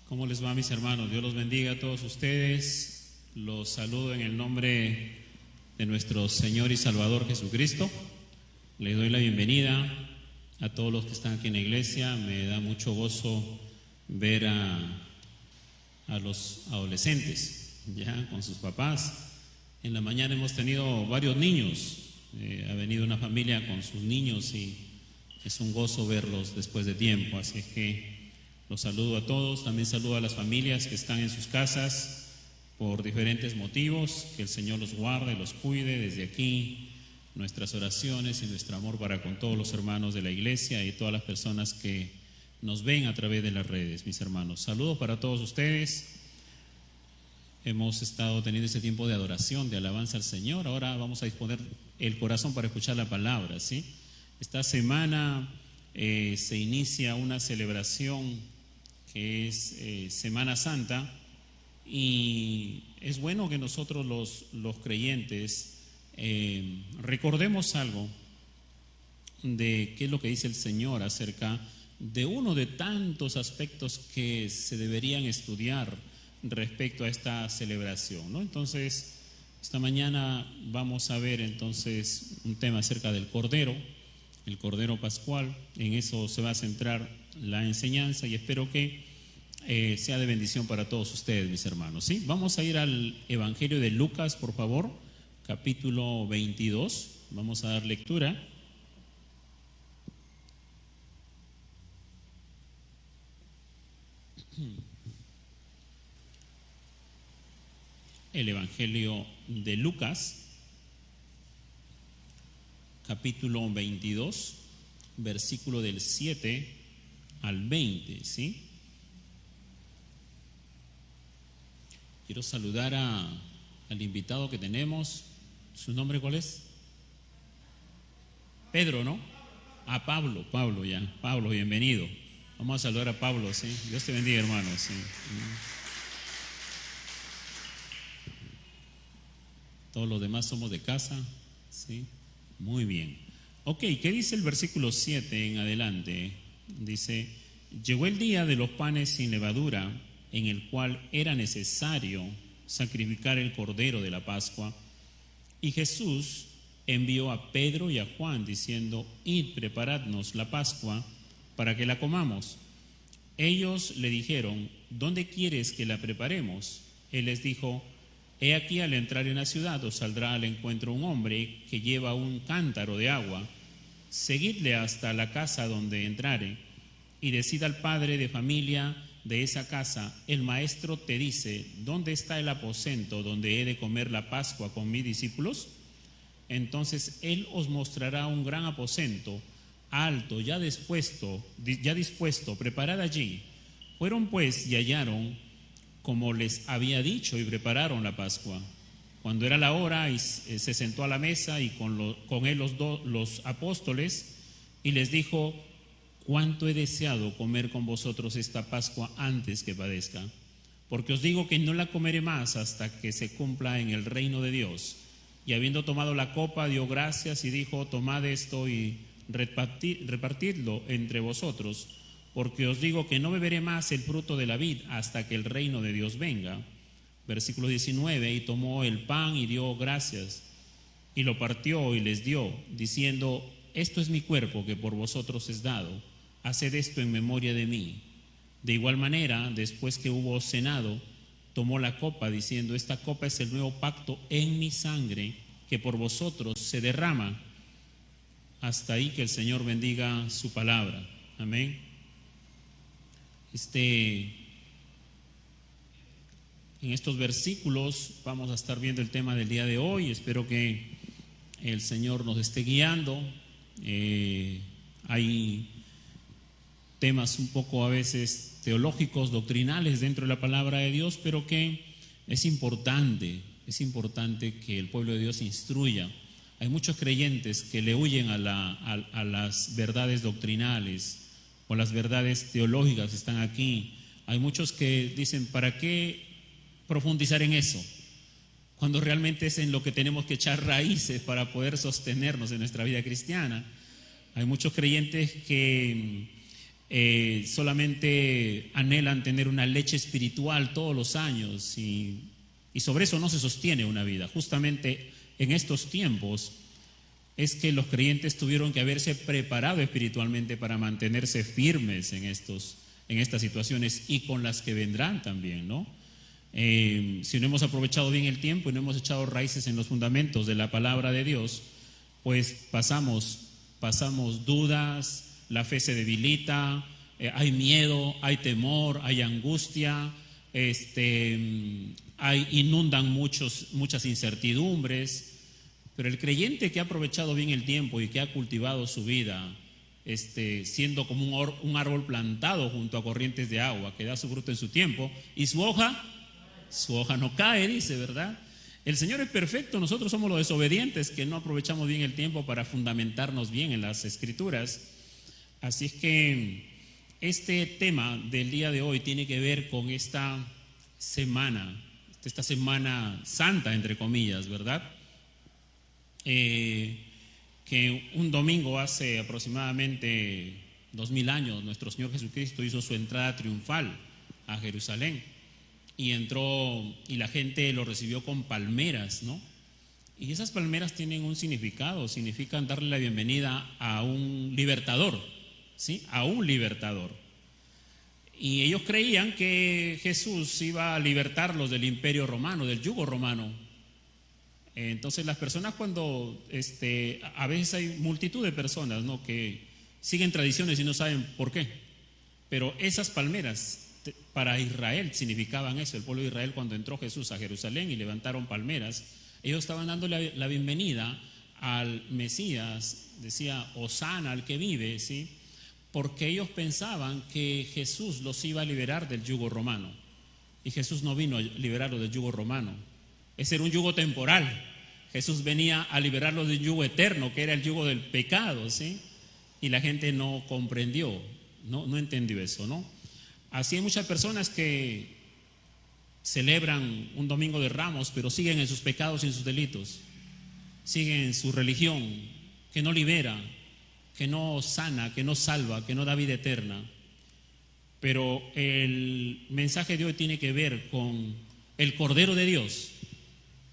¿Cómo les va, mis hermanos? Dios los bendiga a todos ustedes. Los saludo en el nombre de nuestro Señor y Salvador Jesucristo. Les doy la bienvenida a todos los que están aquí en la iglesia. Me da mucho gozo ver a los adolescentes, ya con sus papás. En la mañana hemos tenido varios niños. Ha venido una familia con sus niños y es un gozo verlos después de tiempo. Así es que los saludo a todos. También saludo a las familias que están en sus casas por diferentes motivos. Que el Señor los guarde, los cuide. Desde aquí nuestras oraciones y nuestro amor para con todos los hermanos de la iglesia y todas las personas que nos ven a través de las redes, mis hermanos. Saludos para todos ustedes. Hemos estado teniendo ese tiempo de adoración, de alabanza al Señor. Ahora vamos a disponer el corazón para escuchar la palabra, ¿sí? Esta semana se inicia una celebración que es Semana Santa, y es bueno que nosotros los creyentes recordemos algo de qué es lo que dice el Señor acerca de uno de tantos aspectos que se deberían estudiar respecto a esta celebración, ¿no? Entonces, esta mañana vamos a ver entonces un tema acerca del Cordero, el Cordero Pascual. En eso se va a centrar la enseñanza y espero que sea de bendición para todos ustedes, mis hermanos, ¿sí? Vamos a ir al Evangelio de Lucas, por favor, capítulo 22. Vamos a dar lectura. El Evangelio de Lucas, capítulo 22, versículo del 7 al 20, ¿sí? Quiero saludar al invitado que tenemos. ¿Su nombre cuál es? Pedro, ¿no? Pablo, ya. Pablo, bienvenido. Vamos a saludar a Pablo, ¿sí? Dios te bendiga, hermano, ¿sí? Todos los demás somos de casa, ¿sí? Muy bien. Ok, ¿qué dice el versículo 7 en adelante? Dice: llegó el día de los panes sin levadura, en el cual era necesario sacrificar el cordero de la Pascua, y Jesús envió a Pedro y a Juan diciendo: id, preparadnos la Pascua para que la comamos. Ellos le dijeron: ¿dónde quieres que la preparemos? Él les dijo: he aquí, al entrar en la ciudad os saldrá al encuentro un hombre que lleva un cántaro de agua. Seguidle hasta la casa donde entrare, y decid al padre de familia de esa casa: el maestro te dice, ¿dónde está el aposento donde he de comer la Pascua con mis discípulos? Entonces él os mostrará un gran aposento, alto, ya dispuesto, preparad allí. Fueron pues y hallaron como les había dicho, y prepararon la Pascua. Cuando era la hora, se sentó a la mesa y con él los apóstoles, y les dijo: cuánto he deseado comer con vosotros esta Pascua antes que padezca, porque os digo que no la comeré más hasta que se cumpla en el reino de Dios. Y habiendo tomado la copa, dio gracias y dijo: tomad esto y repartidlo entre vosotros, porque os digo que no beberé más el fruto de la vid hasta que el reino de Dios venga. Versículo 19: y tomó el pan y dio gracias, y lo partió y les dio, diciendo: esto es mi cuerpo que por vosotros es dado, haced esto en memoria de mí. De igual manera, después que hubo cenado, tomó la copa, diciendo: esta copa es el nuevo pacto en mi sangre, que por vosotros se derrama. Hasta ahí, que el Señor bendiga su palabra. Amén. En estos versículos vamos a estar viendo el tema del día de hoy. Espero que el Señor nos esté guiando. Hay temas un poco a veces teológicos, doctrinales dentro de la palabra de Dios, pero que es importante que el pueblo de Dios se instruya. Hay muchos creyentes que le huyen a las verdades doctrinales o las verdades teológicas que están aquí. Hay muchos que dicen: ¿para qué profundizar en eso? Cuando realmente es en lo que tenemos que echar raíces para poder sostenernos en nuestra vida cristiana. Hay muchos creyentes que solamente anhelan tener una leche espiritual todos los años y sobre eso no se sostiene una vida. Justamente en estos tiempos es que los creyentes tuvieron que haberse preparado espiritualmente para mantenerse firmes en estas situaciones y con las que vendrán también, ¿no? Si no hemos aprovechado bien el tiempo y no hemos echado raíces en los fundamentos de la palabra de Dios, pues pasamos dudas, la fe se debilita, hay miedo, hay temor, hay angustia, inundan muchas incertidumbres. Pero el creyente que ha aprovechado bien el tiempo y que ha cultivado su vida, siendo como un árbol plantado junto a corrientes de agua, que da su fruto en su tiempo, y su hoja no cae, dice, ¿verdad? El Señor es perfecto, nosotros somos los desobedientes que no aprovechamos bien el tiempo para fundamentarnos bien en las Escrituras. Así es que este tema del día de hoy tiene que ver con esta semana santa, entre comillas, ¿verdad? Que un domingo hace aproximadamente 2000 años nuestro Señor Jesucristo hizo su entrada triunfal a Jerusalén y entró y la gente lo recibió con palmeras, ¿no? Y esas palmeras tienen un significado, significan darle la bienvenida a un libertador, ¿sí? A un libertador. Y ellos creían que Jesús iba a libertarlos del imperio romano, del yugo romano. Entonces las personas cuando, a veces hay multitud de personas, ¿no?, que siguen tradiciones y no saben por qué, pero esas palmeras para Israel significaban eso. El pueblo de Israel, cuando entró Jesús a Jerusalén y levantaron palmeras, ellos estaban dándole la bienvenida al Mesías, decía Hosana al que vive, ¿sí? Porque ellos pensaban que Jesús los iba a liberar del yugo romano, y Jesús no vino a liberarlos del yugo romano. Ese era un yugo temporal. Jesús venía a liberarlos del yugo eterno, que era el yugo del pecado, ¿sí? Y la gente no comprendió, no entendió eso, ¿no? Así hay muchas personas que celebran un domingo de Ramos, pero siguen en sus pecados y en sus delitos, siguen en su religión que no libera, que no sana, que no salva, que no da vida eterna. Pero el mensaje de hoy tiene que ver con el Cordero de Dios,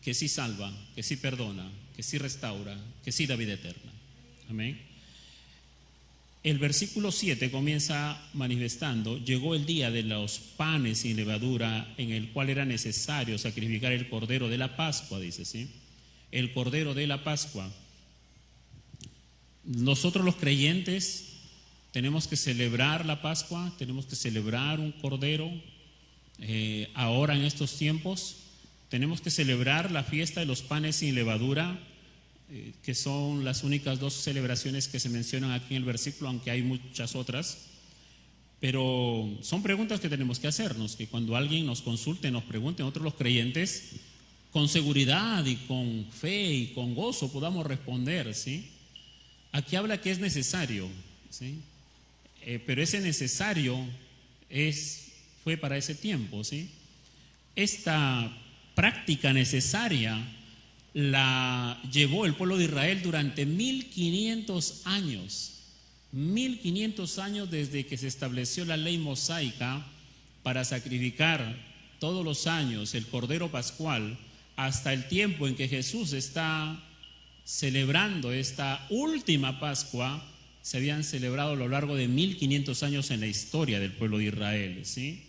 que sí salva, que sí perdona, que sí restaura, que sí da vida eterna. Amén. El versículo 7 comienza manifestando: llegó el día de los panes sin levadura, en el cual era necesario sacrificar el cordero de la Pascua, dice, ¿sí? El cordero de la Pascua. Nosotros los creyentes tenemos que celebrar la Pascua, tenemos que celebrar un cordero. Ahora en estos tiempos tenemos que celebrar la fiesta de los panes sin levadura, que son las únicas dos celebraciones que se mencionan aquí en el versículo, aunque hay muchas otras. Pero son preguntas que tenemos que hacernos, que cuando alguien nos consulte, nos pregunte, nosotros los creyentes, con seguridad y con fe y con gozo podamos responder, ¿sí? Aquí habla que es necesario, ¿sí? Pero ese necesario fue para ese tiempo, ¿sí? Esta práctica necesaria la llevó el pueblo de Israel durante 1500 años. 1500 años desde que se estableció la ley mosaica para sacrificar todos los años el cordero pascual, hasta el tiempo en que Jesús está celebrando esta última Pascua. Se habían celebrado a lo largo de 1500 años en la historia del pueblo de Israel, ¿sí?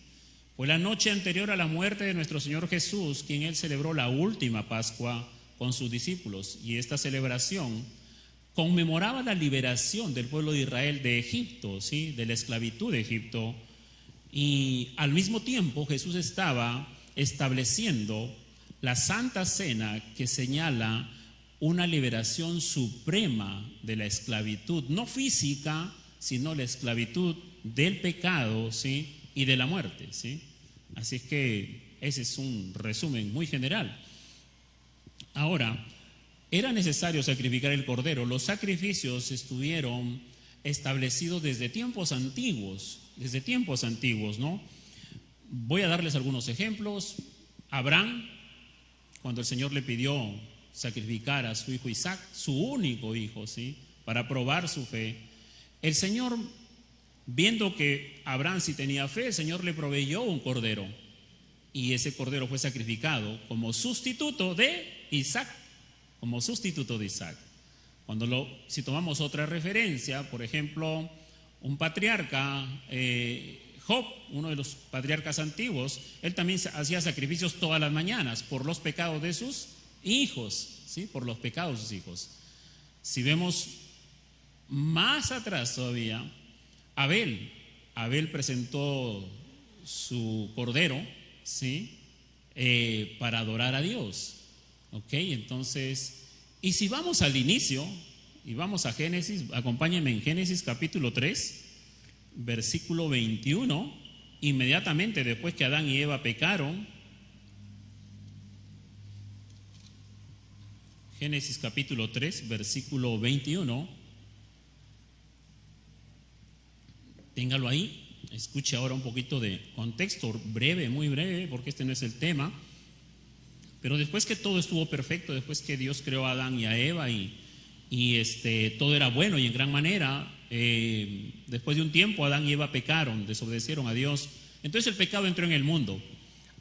Fue la noche anterior a la muerte de nuestro Señor Jesús quien él celebró la última Pascua con sus discípulos, y esta celebración conmemoraba la liberación del pueblo de Israel de Egipto, ¿sí? De la esclavitud de Egipto. Y al mismo tiempo Jesús estaba estableciendo la Santa Cena, que señala una liberación suprema de la esclavitud, no física, sino la esclavitud del pecado, ¿sí? Y de la muerte, ¿sí? Así es que ese es un resumen muy general. Ahora, era necesario sacrificar el cordero. Los sacrificios estuvieron establecidos desde tiempos antiguos, ¿no? Voy a darles algunos ejemplos. Abraham, cuando el Señor le pidió sacrificar a su hijo Isaac, su único hijo, ¿sí? Para probar su fe, el Señor Viendo que Abraham sí tenía fe, el Señor le proveyó un cordero. Y ese cordero fue sacrificado como sustituto de Isaac. Como sustituto de Isaac. Si tomamos otra referencia, por ejemplo, un patriarca, Job, uno de los patriarcas antiguos, él también hacía sacrificios todas las mañanas por los pecados de sus hijos, ¿sí? Por los pecados de sus hijos. Si vemos más atrás todavía, Abel presentó su cordero, ¿sí? Para adorar a Dios. ¿Ok? Entonces, y si vamos al inicio, y vamos a Génesis, acompáñenme en Génesis capítulo 3, versículo 21, inmediatamente después que Adán y Eva pecaron. Génesis capítulo 3, versículo 21. Téngalo ahí. Escuche ahora un poquito de contexto, breve, muy breve, porque este no es el tema. Pero después que todo estuvo perfecto, después que Dios creó a Adán y a Eva y todo era bueno y en gran manera, después de un tiempo Adán y Eva pecaron, desobedecieron a Dios. Entonces el pecado entró en el mundo.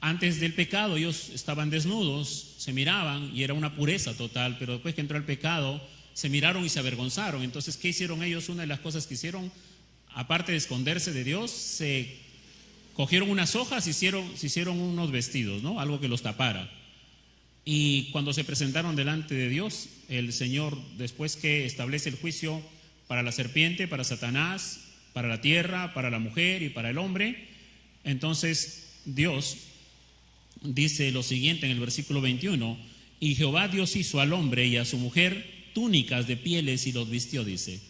Antes del pecado ellos estaban desnudos, se miraban y era una pureza total, pero después que entró el pecado se miraron y se avergonzaron. Entonces, ¿qué hicieron ellos? Una de las cosas que hicieron, aparte de esconderse de Dios, se cogieron unas hojas y se hicieron unos vestidos, ¿no? Algo que los tapara. Y cuando se presentaron delante de Dios, el Señor, después que establece el juicio para la serpiente, para Satanás, para la tierra, para la mujer y para el hombre, entonces Dios dice lo siguiente en el versículo 21: y Jehová Dios hizo al hombre y a su mujer túnicas de pieles y los vistió, dice,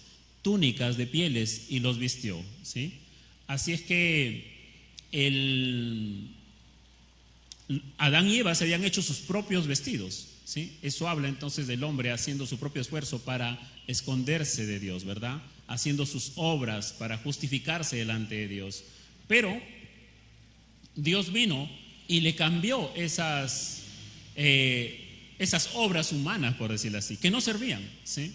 túnicas de pieles y los vistió, ¿sí? Así es que Adán y Eva se habían hecho sus propios vestidos, ¿sí? Eso habla entonces del hombre haciendo su propio esfuerzo para esconderse de Dios, ¿verdad? Haciendo sus obras para justificarse delante de Dios. Pero Dios vino y le cambió esas obras humanas, por decirlo así, que no servían, ¿sí?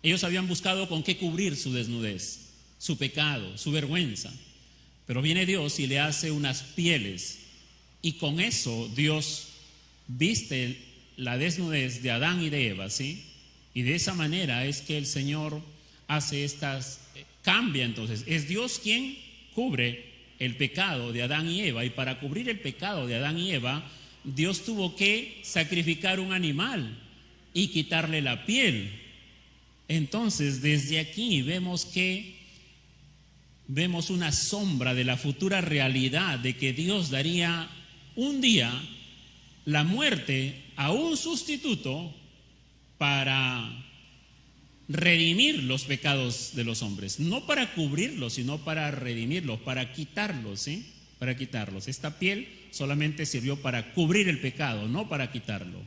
Ellos habían buscado con qué cubrir su desnudez, su pecado, su vergüenza. Pero viene Dios y le hace unas pieles, y con eso Dios viste la desnudez de Adán y de Eva, ¿sí? Y de esa manera es que el Señor hace cambia entonces. Es Dios quien cubre el pecado de Adán y Eva, y para cubrir el pecado de Adán y Eva, Dios tuvo que sacrificar un animal y quitarle la piel. Entonces, desde aquí vemos una sombra de la futura realidad de que Dios daría un día la muerte a un sustituto para redimir los pecados de los hombres, no para cubrirlos, sino para redimirlos, para quitarlos, ¿sí? Para quitarlos. Esta piel solamente sirvió para cubrir el pecado, no para quitarlo.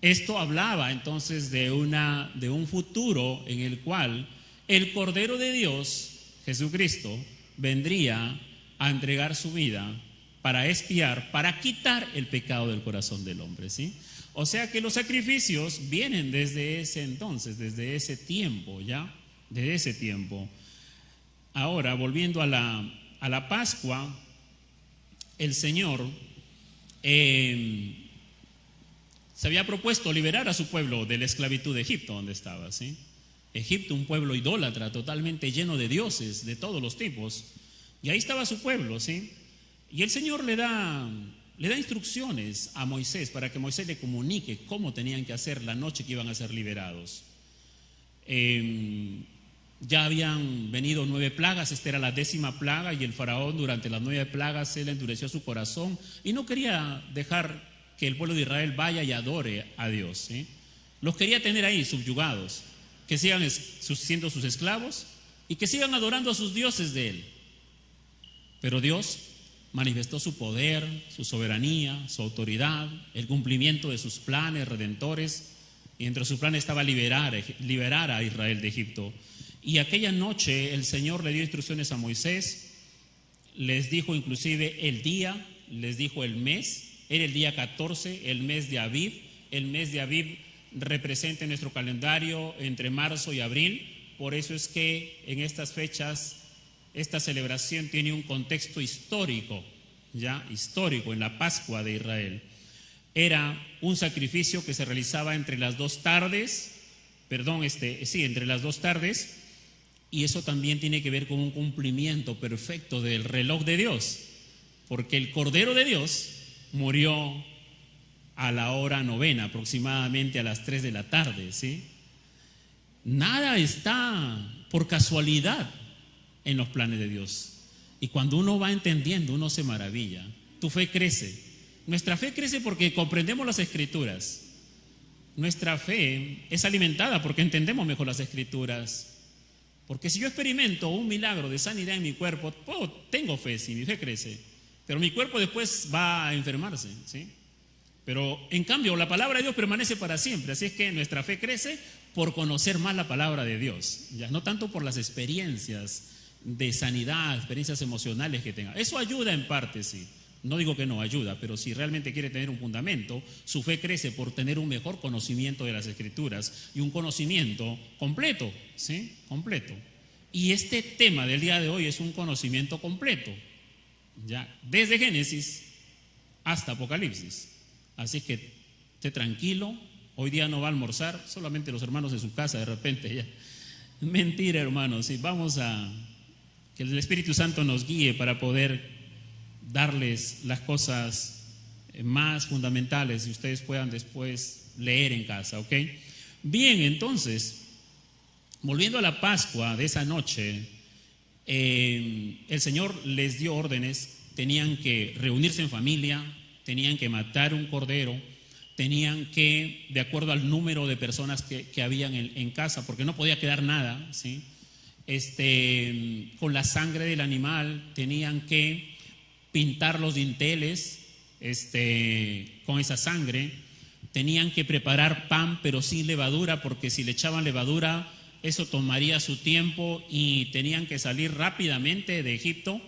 Esto hablaba entonces de un futuro en el cual el Cordero de Dios, Jesucristo, vendría a entregar su vida para expiar, para quitar el pecado del corazón del hombre, ¿sí? O sea que los sacrificios vienen desde ese entonces, desde ese tiempo, ¿ya? Desde ese tiempo. Ahora, volviendo a la Pascua, el Señor se había propuesto liberar a su pueblo de la esclavitud de Egipto, donde estaba, ¿sí? Egipto, un pueblo idólatra, totalmente lleno de dioses de todos los tipos, y ahí estaba su pueblo, ¿sí? Y el Señor le da instrucciones a Moisés para que Moisés le comunique cómo tenían que hacer la noche que iban a ser liberados. Ya habían venido 9 plagas, esta era la 10ª plaga, y el faraón durante las 9 plagas él endureció su corazón y no quería dejar que el pueblo de Israel vaya y adore a Dios, ¿sí? Los quería tener ahí subyugados, que sigan siendo sus esclavos y que sigan adorando a sus dioses de él. Pero Dios manifestó su poder, su soberanía, su autoridad, el cumplimiento de sus planes redentores, y entre sus planes estaba liberar a Israel de Egipto. Y aquella noche el Señor le dio instrucciones a Moisés, les dijo inclusive el día, les dijo el mes, era el día 14, el mes de Abib. El mes de Abib representa en nuestro calendario entre marzo y abril, por eso es que en estas fechas esta celebración tiene un contexto histórico, ya histórico, en la Pascua de Israel. Era un sacrificio que se realizaba entre las dos tardes, entre las dos tardes, y eso también tiene que ver con un cumplimiento perfecto del reloj de Dios, porque el Cordero de Dios murió a la hora novena, aproximadamente a las 3 de la tarde, ¿sí? Nada está por casualidad en los planes de Dios. Y cuando uno va entendiendo, uno se maravilla. Tu fe crece. Nuestra fe crece porque comprendemos las Escrituras. Nuestra fe es alimentada porque entendemos mejor las Escrituras. Porque si yo experimento un milagro de sanidad en mi cuerpo, tengo fe, sí, mi fe crece. Pero mi cuerpo después va a enfermarse, ¿sí? Pero en cambio la palabra de Dios permanece para siempre. Así es que nuestra fe crece por conocer más la palabra de Dios, ya no tanto por las experiencias de sanidad, experiencias emocionales que tenga. Eso ayuda en parte, sí. No digo que no ayuda, pero si realmente quiere tener un fundamento, su fe crece por tener un mejor conocimiento de las Escrituras y un conocimiento completo, ¿sí? Completo. Y este tema del día de hoy es un conocimiento completo, ya, desde Génesis hasta Apocalipsis. Así que esté tranquilo, hoy día no va a almorzar, solamente los hermanos de su casa de repente ya. Mentira, hermanos, sí, vamos a que el Espíritu Santo nos guíe para poder darles las cosas más fundamentales y ustedes puedan después leer en casa, ¿ok? Bien, entonces, volviendo a la Pascua de esa noche, el Señor les dio órdenes, tenían que reunirse en familia, tenían que matar un cordero, tenían que, de acuerdo al número de personas que habían en casa, porque no podía quedar nada, ¿sí? Con la sangre del animal tenían que pintar los dinteles con esa sangre, tenían que preparar pan pero sin levadura, porque si le echaban levadura eso tomaría su tiempo y tenían que salir rápidamente de Egipto.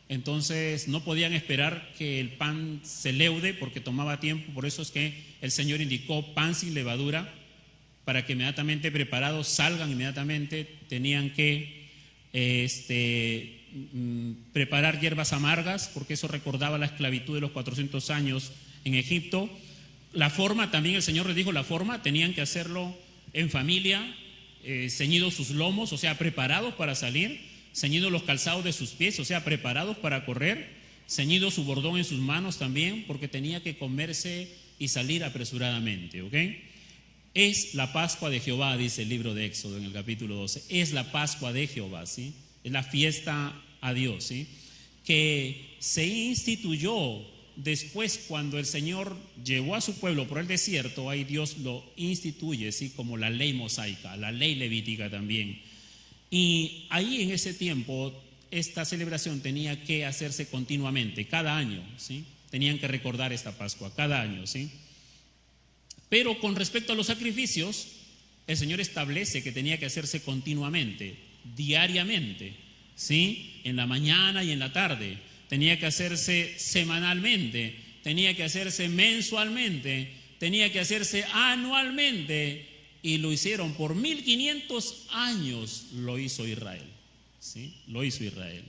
Entonces no podían esperar que el pan se leude porque tomaba tiempo. Por eso es que el Señor indicó pan sin levadura, para que inmediatamente preparados salgan inmediatamente. Tenían que preparar hierbas amargas, porque eso recordaba la esclavitud de los 400 años en Egipto. La forma, también el Señor les dijo la forma, tenían que hacerlo en familia, ceñidos sus lomos, o sea, preparados para salir, ceñidos los calzados de sus pies, o sea, preparados para correr, ceñido su bordón en sus manos también, porque tenía que comerse y salir apresuradamente, ¿ok? Es la Pascua de Jehová, dice el libro de Éxodo en el capítulo 12, es la Pascua de Jehová, ¿sí? Es la fiesta a Dios, ¿sí? Que se instituyó después cuando el Señor llevó a su pueblo por el desierto. Ahí Dios lo instituye, ¿sí? Como la ley mosaica, la ley levítica también. Y ahí en ese tiempo esta celebración tenía que hacerse continuamente, cada año, ¿sí? Tenían que recordar esta Pascua cada año, ¿sí? Pero con respecto a los sacrificios, el Señor establece que tenía que hacerse continuamente, diariamente, ¿sí? En la mañana y en la tarde. Tenía que hacerse semanalmente, tenía que hacerse mensualmente, tenía que hacerse anualmente, y lo hicieron por 1500 años, lo hizo Israel, ¿sí? Lo hizo Israel.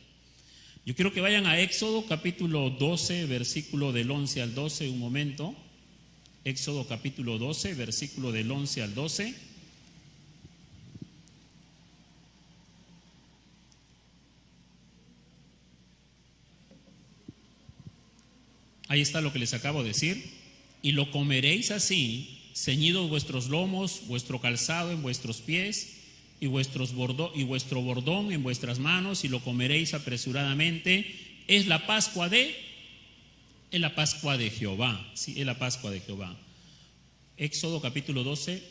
Yo quiero que vayan a Éxodo capítulo 12, versículo del 11 al 12, un momento. Éxodo capítulo 12, versículo del 11 al 12. Ahí está lo que les acabo de decir. Y lo comeréis así, ceñidos vuestros lomos, vuestro calzado en vuestros pies y vuestro bordón en vuestras manos, y lo comeréis apresuradamente. Es la Pascua de Jehová, sí, es la Pascua de Jehová. Éxodo capítulo 12,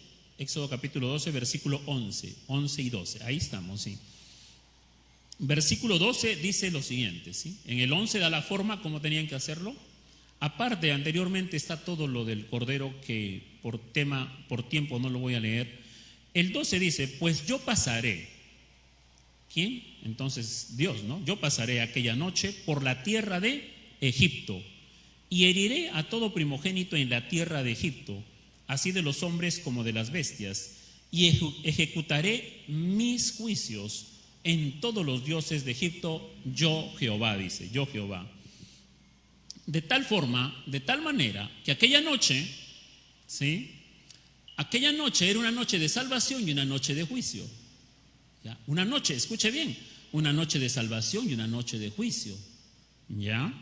versículo 11 y 12. Ahí estamos, sí. Versículo 12 dice lo siguiente, ¿sí? En el 11 da la forma como tenían que hacerlo. Aparte, anteriormente está todo lo del cordero, que por tiempo no lo voy a leer. El 12 dice, pues yo pasaré. ¿Quién? Entonces Dios, ¿no? Yo pasaré aquella noche por la tierra de Egipto y heriré a todo primogénito en la tierra de Egipto, así de los hombres como de las bestias, y ejecutaré mis juicios en todos los dioses de Egipto, yo Jehová, dice, yo Jehová. De tal forma, de tal manera, que aquella noche, ¿sí? Aquella noche era una noche de salvación y una noche de juicio. ¿Ya? Una noche, escuche bien, una noche de salvación y una noche de juicio. ¿Ya?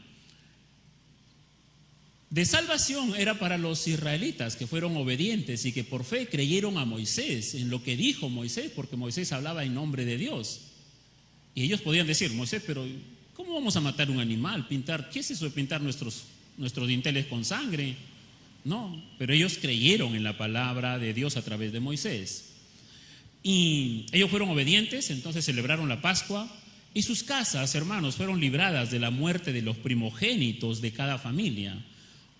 De salvación era para los israelitas que fueron obedientes y que por fe creyeron a Moisés, en lo que dijo Moisés, porque Moisés hablaba en nombre de Dios. Y ellos podían decir, Moisés, pero ¿cómo vamos a matar un animal? ¿Qué es eso de pintar nuestros dinteles con sangre? No, pero ellos creyeron en la palabra de Dios a través de Moisés. Y ellos fueron obedientes, entonces celebraron la Pascua. Y sus casas, hermanos, fueron libradas de la muerte de los primogénitos de cada familia.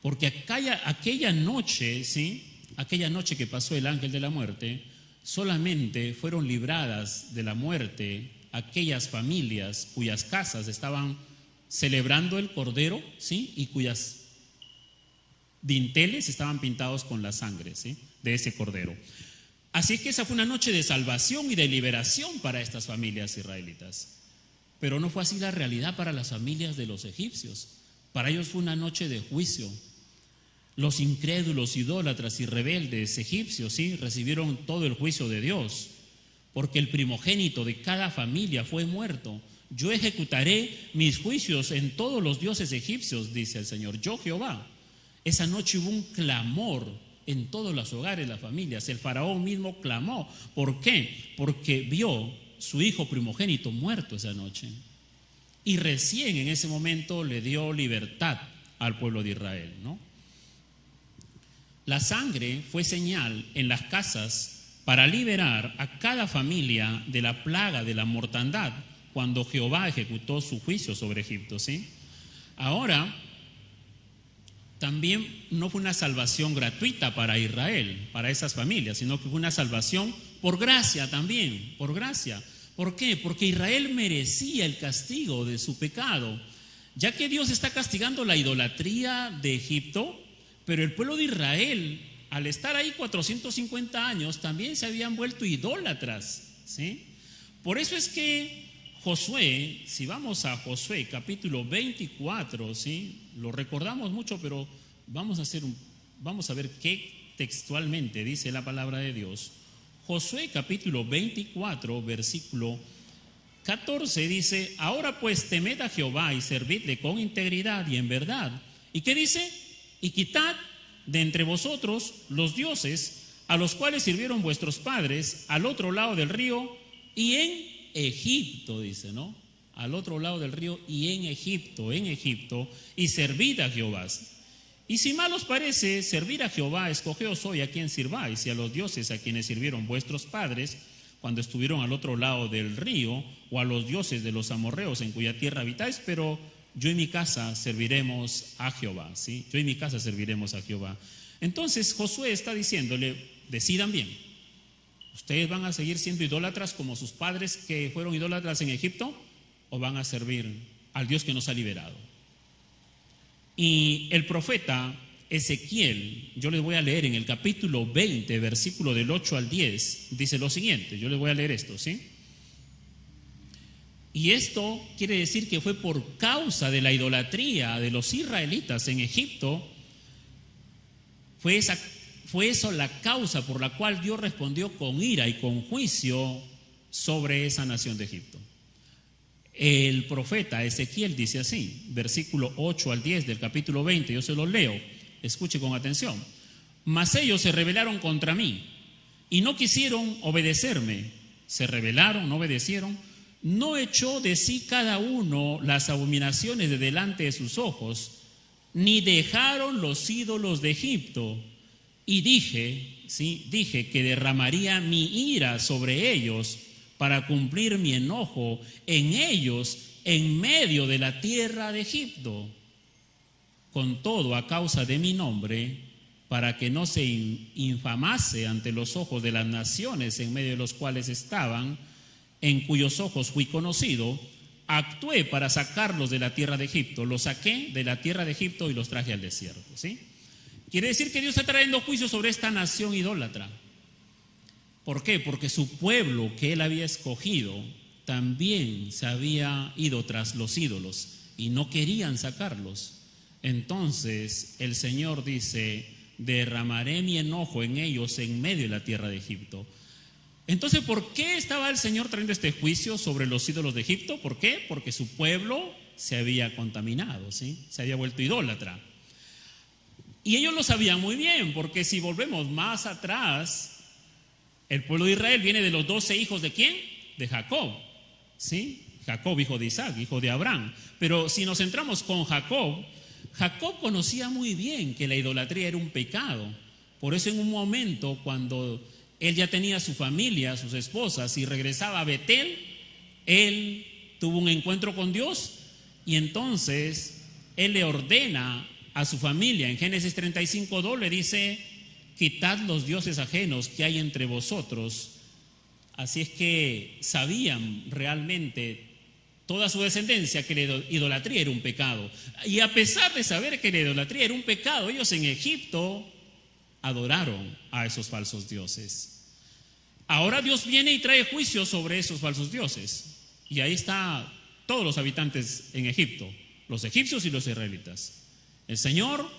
Porque aquella noche, ¿sí? Aquella noche que pasó el ángel de la muerte, solamente fueron libradas de la muerte aquellas familias cuyas casas estaban celebrando el Cordero, ¿sí? Y cuyas dinteles estaban pintados con la sangre, ¿sí? De ese Cordero. Así que esa fue una noche de salvación y de liberación para estas familias israelitas. Pero no fue así la realidad para las familias de los egipcios. Para ellos fue una noche de juicio. Los incrédulos, idólatras y rebeldes egipcios, ¿sí? Recibieron todo el juicio de Dios, porque el primogénito de cada familia fue muerto. Yo ejecutaré mis juicios en todos los dioses egipcios, dice el Señor, yo Jehová. Esa noche hubo un clamor en todos los hogares, las familias. El faraón mismo clamó. ¿Por qué? Porque vio su hijo primogénito muerto esa noche. Y recién en ese momento le dio libertad al pueblo de Israel, ¿no? La sangre fue señal en las casas para liberar a cada familia de la plaga de la mortandad cuando Jehová ejecutó su juicio sobre Egipto, ¿sí? Ahora, también no fue una salvación gratuita para Israel, para esas familias, sino que fue una salvación por gracia también, por gracia. ¿Por qué? Porque Israel merecía el castigo de su pecado, ya que Dios está castigando la idolatría de Egipto, pero el pueblo de Israel, al estar ahí 450 años, también se habían vuelto idólatras, ¿sí? Por eso es que Josué, si vamos a Josué capítulo 24, ¿sí? Lo recordamos mucho, pero vamos a ver qué textualmente dice la palabra de Dios. Josué capítulo 24, versículo 14 dice: ahora pues temed a Jehová y servidle con integridad y en verdad. ¿Y qué dice? Y quitad de entre vosotros los dioses a los cuales sirvieron vuestros padres al otro lado del río y en Egipto, dice, ¿no? Al otro lado del río y en Egipto, y servid a Jehová. Y si mal os parece servir a Jehová, escogeos hoy a quien sirváis, y a los dioses a quienes sirvieron vuestros padres cuando estuvieron al otro lado del río, o a los dioses de los amorreos en cuya tierra habitáis, pero yo y mi casa serviremos a Jehová, ¿sí? Yo y mi casa serviremos a Jehová. Entonces Josué está diciéndole, decidan bien, ¿ustedes van a seguir siendo idólatras como sus padres que fueron idólatras en Egipto? ¿O van a servir al Dios que nos ha liberado? Y el profeta Ezequiel, yo les voy a leer en el capítulo 20, versículo del 8 al 10, dice lo siguiente, yo les voy a leer esto, ¿sí? Y esto quiere decir que fue por causa de la idolatría de los israelitas en Egipto, fue eso la causa por la cual Dios respondió con ira y con juicio sobre esa nación de Egipto. El profeta Ezequiel dice así, versículo 8 al 10 del capítulo 20, yo se los leo, escuche con atención. Mas ellos se rebelaron contra mí y no quisieron obedecerme, se rebelaron, no obedecieron. No echó de sí cada uno las abominaciones de delante de sus ojos, ni dejaron los ídolos de Egipto. Y dije que derramaría mi ira sobre ellos para cumplir mi enojo en ellos en medio de la tierra de Egipto. Con todo, a causa de mi nombre, para que no se infamase ante los ojos de las naciones en medio de los cuales estaban, en cuyos ojos fui conocido, actué para sacarlos de la tierra de Egipto. Los saqué de la tierra de Egipto y los traje al desierto, ¿sí? Quiere decir que Dios está trayendo juicio sobre esta nación idólatra. ¿Por qué? Porque su pueblo que él había escogido también se había ido tras los ídolos y no querían sacarlos. Entonces el Señor dice: derramaré mi enojo en ellos en medio de la tierra de Egipto. Entonces, ¿por qué estaba el Señor trayendo este juicio sobre los ídolos de Egipto? ¿Por qué? Porque su pueblo se había contaminado, ¿sí? Se había vuelto idólatra. Y ellos lo sabían muy bien, porque si volvemos más atrás, el pueblo de Israel viene de los 12 hijos ¿de quién? De Jacob, ¿sí? Jacob, hijo de Isaac, hijo de Abraham. Pero si nos centramos con Jacob, Jacob conocía muy bien que la idolatría era un pecado. Por eso en un momento, cuando él ya tenía su familia, sus esposas, y regresaba a Betel, él tuvo un encuentro con Dios, y entonces él le ordena a su familia, en Génesis 35:2 le dice: quitad los dioses ajenos que hay entre vosotros. Así es que sabían realmente toda su descendencia que la idolatría era un pecado. Y a pesar de saber que la idolatría era un pecado, ellos en Egipto adoraron a esos falsos dioses. Ahora Dios viene y trae juicio sobre esos falsos dioses. Y ahí están todos los habitantes en Egipto, los egipcios y los israelitas. El Señor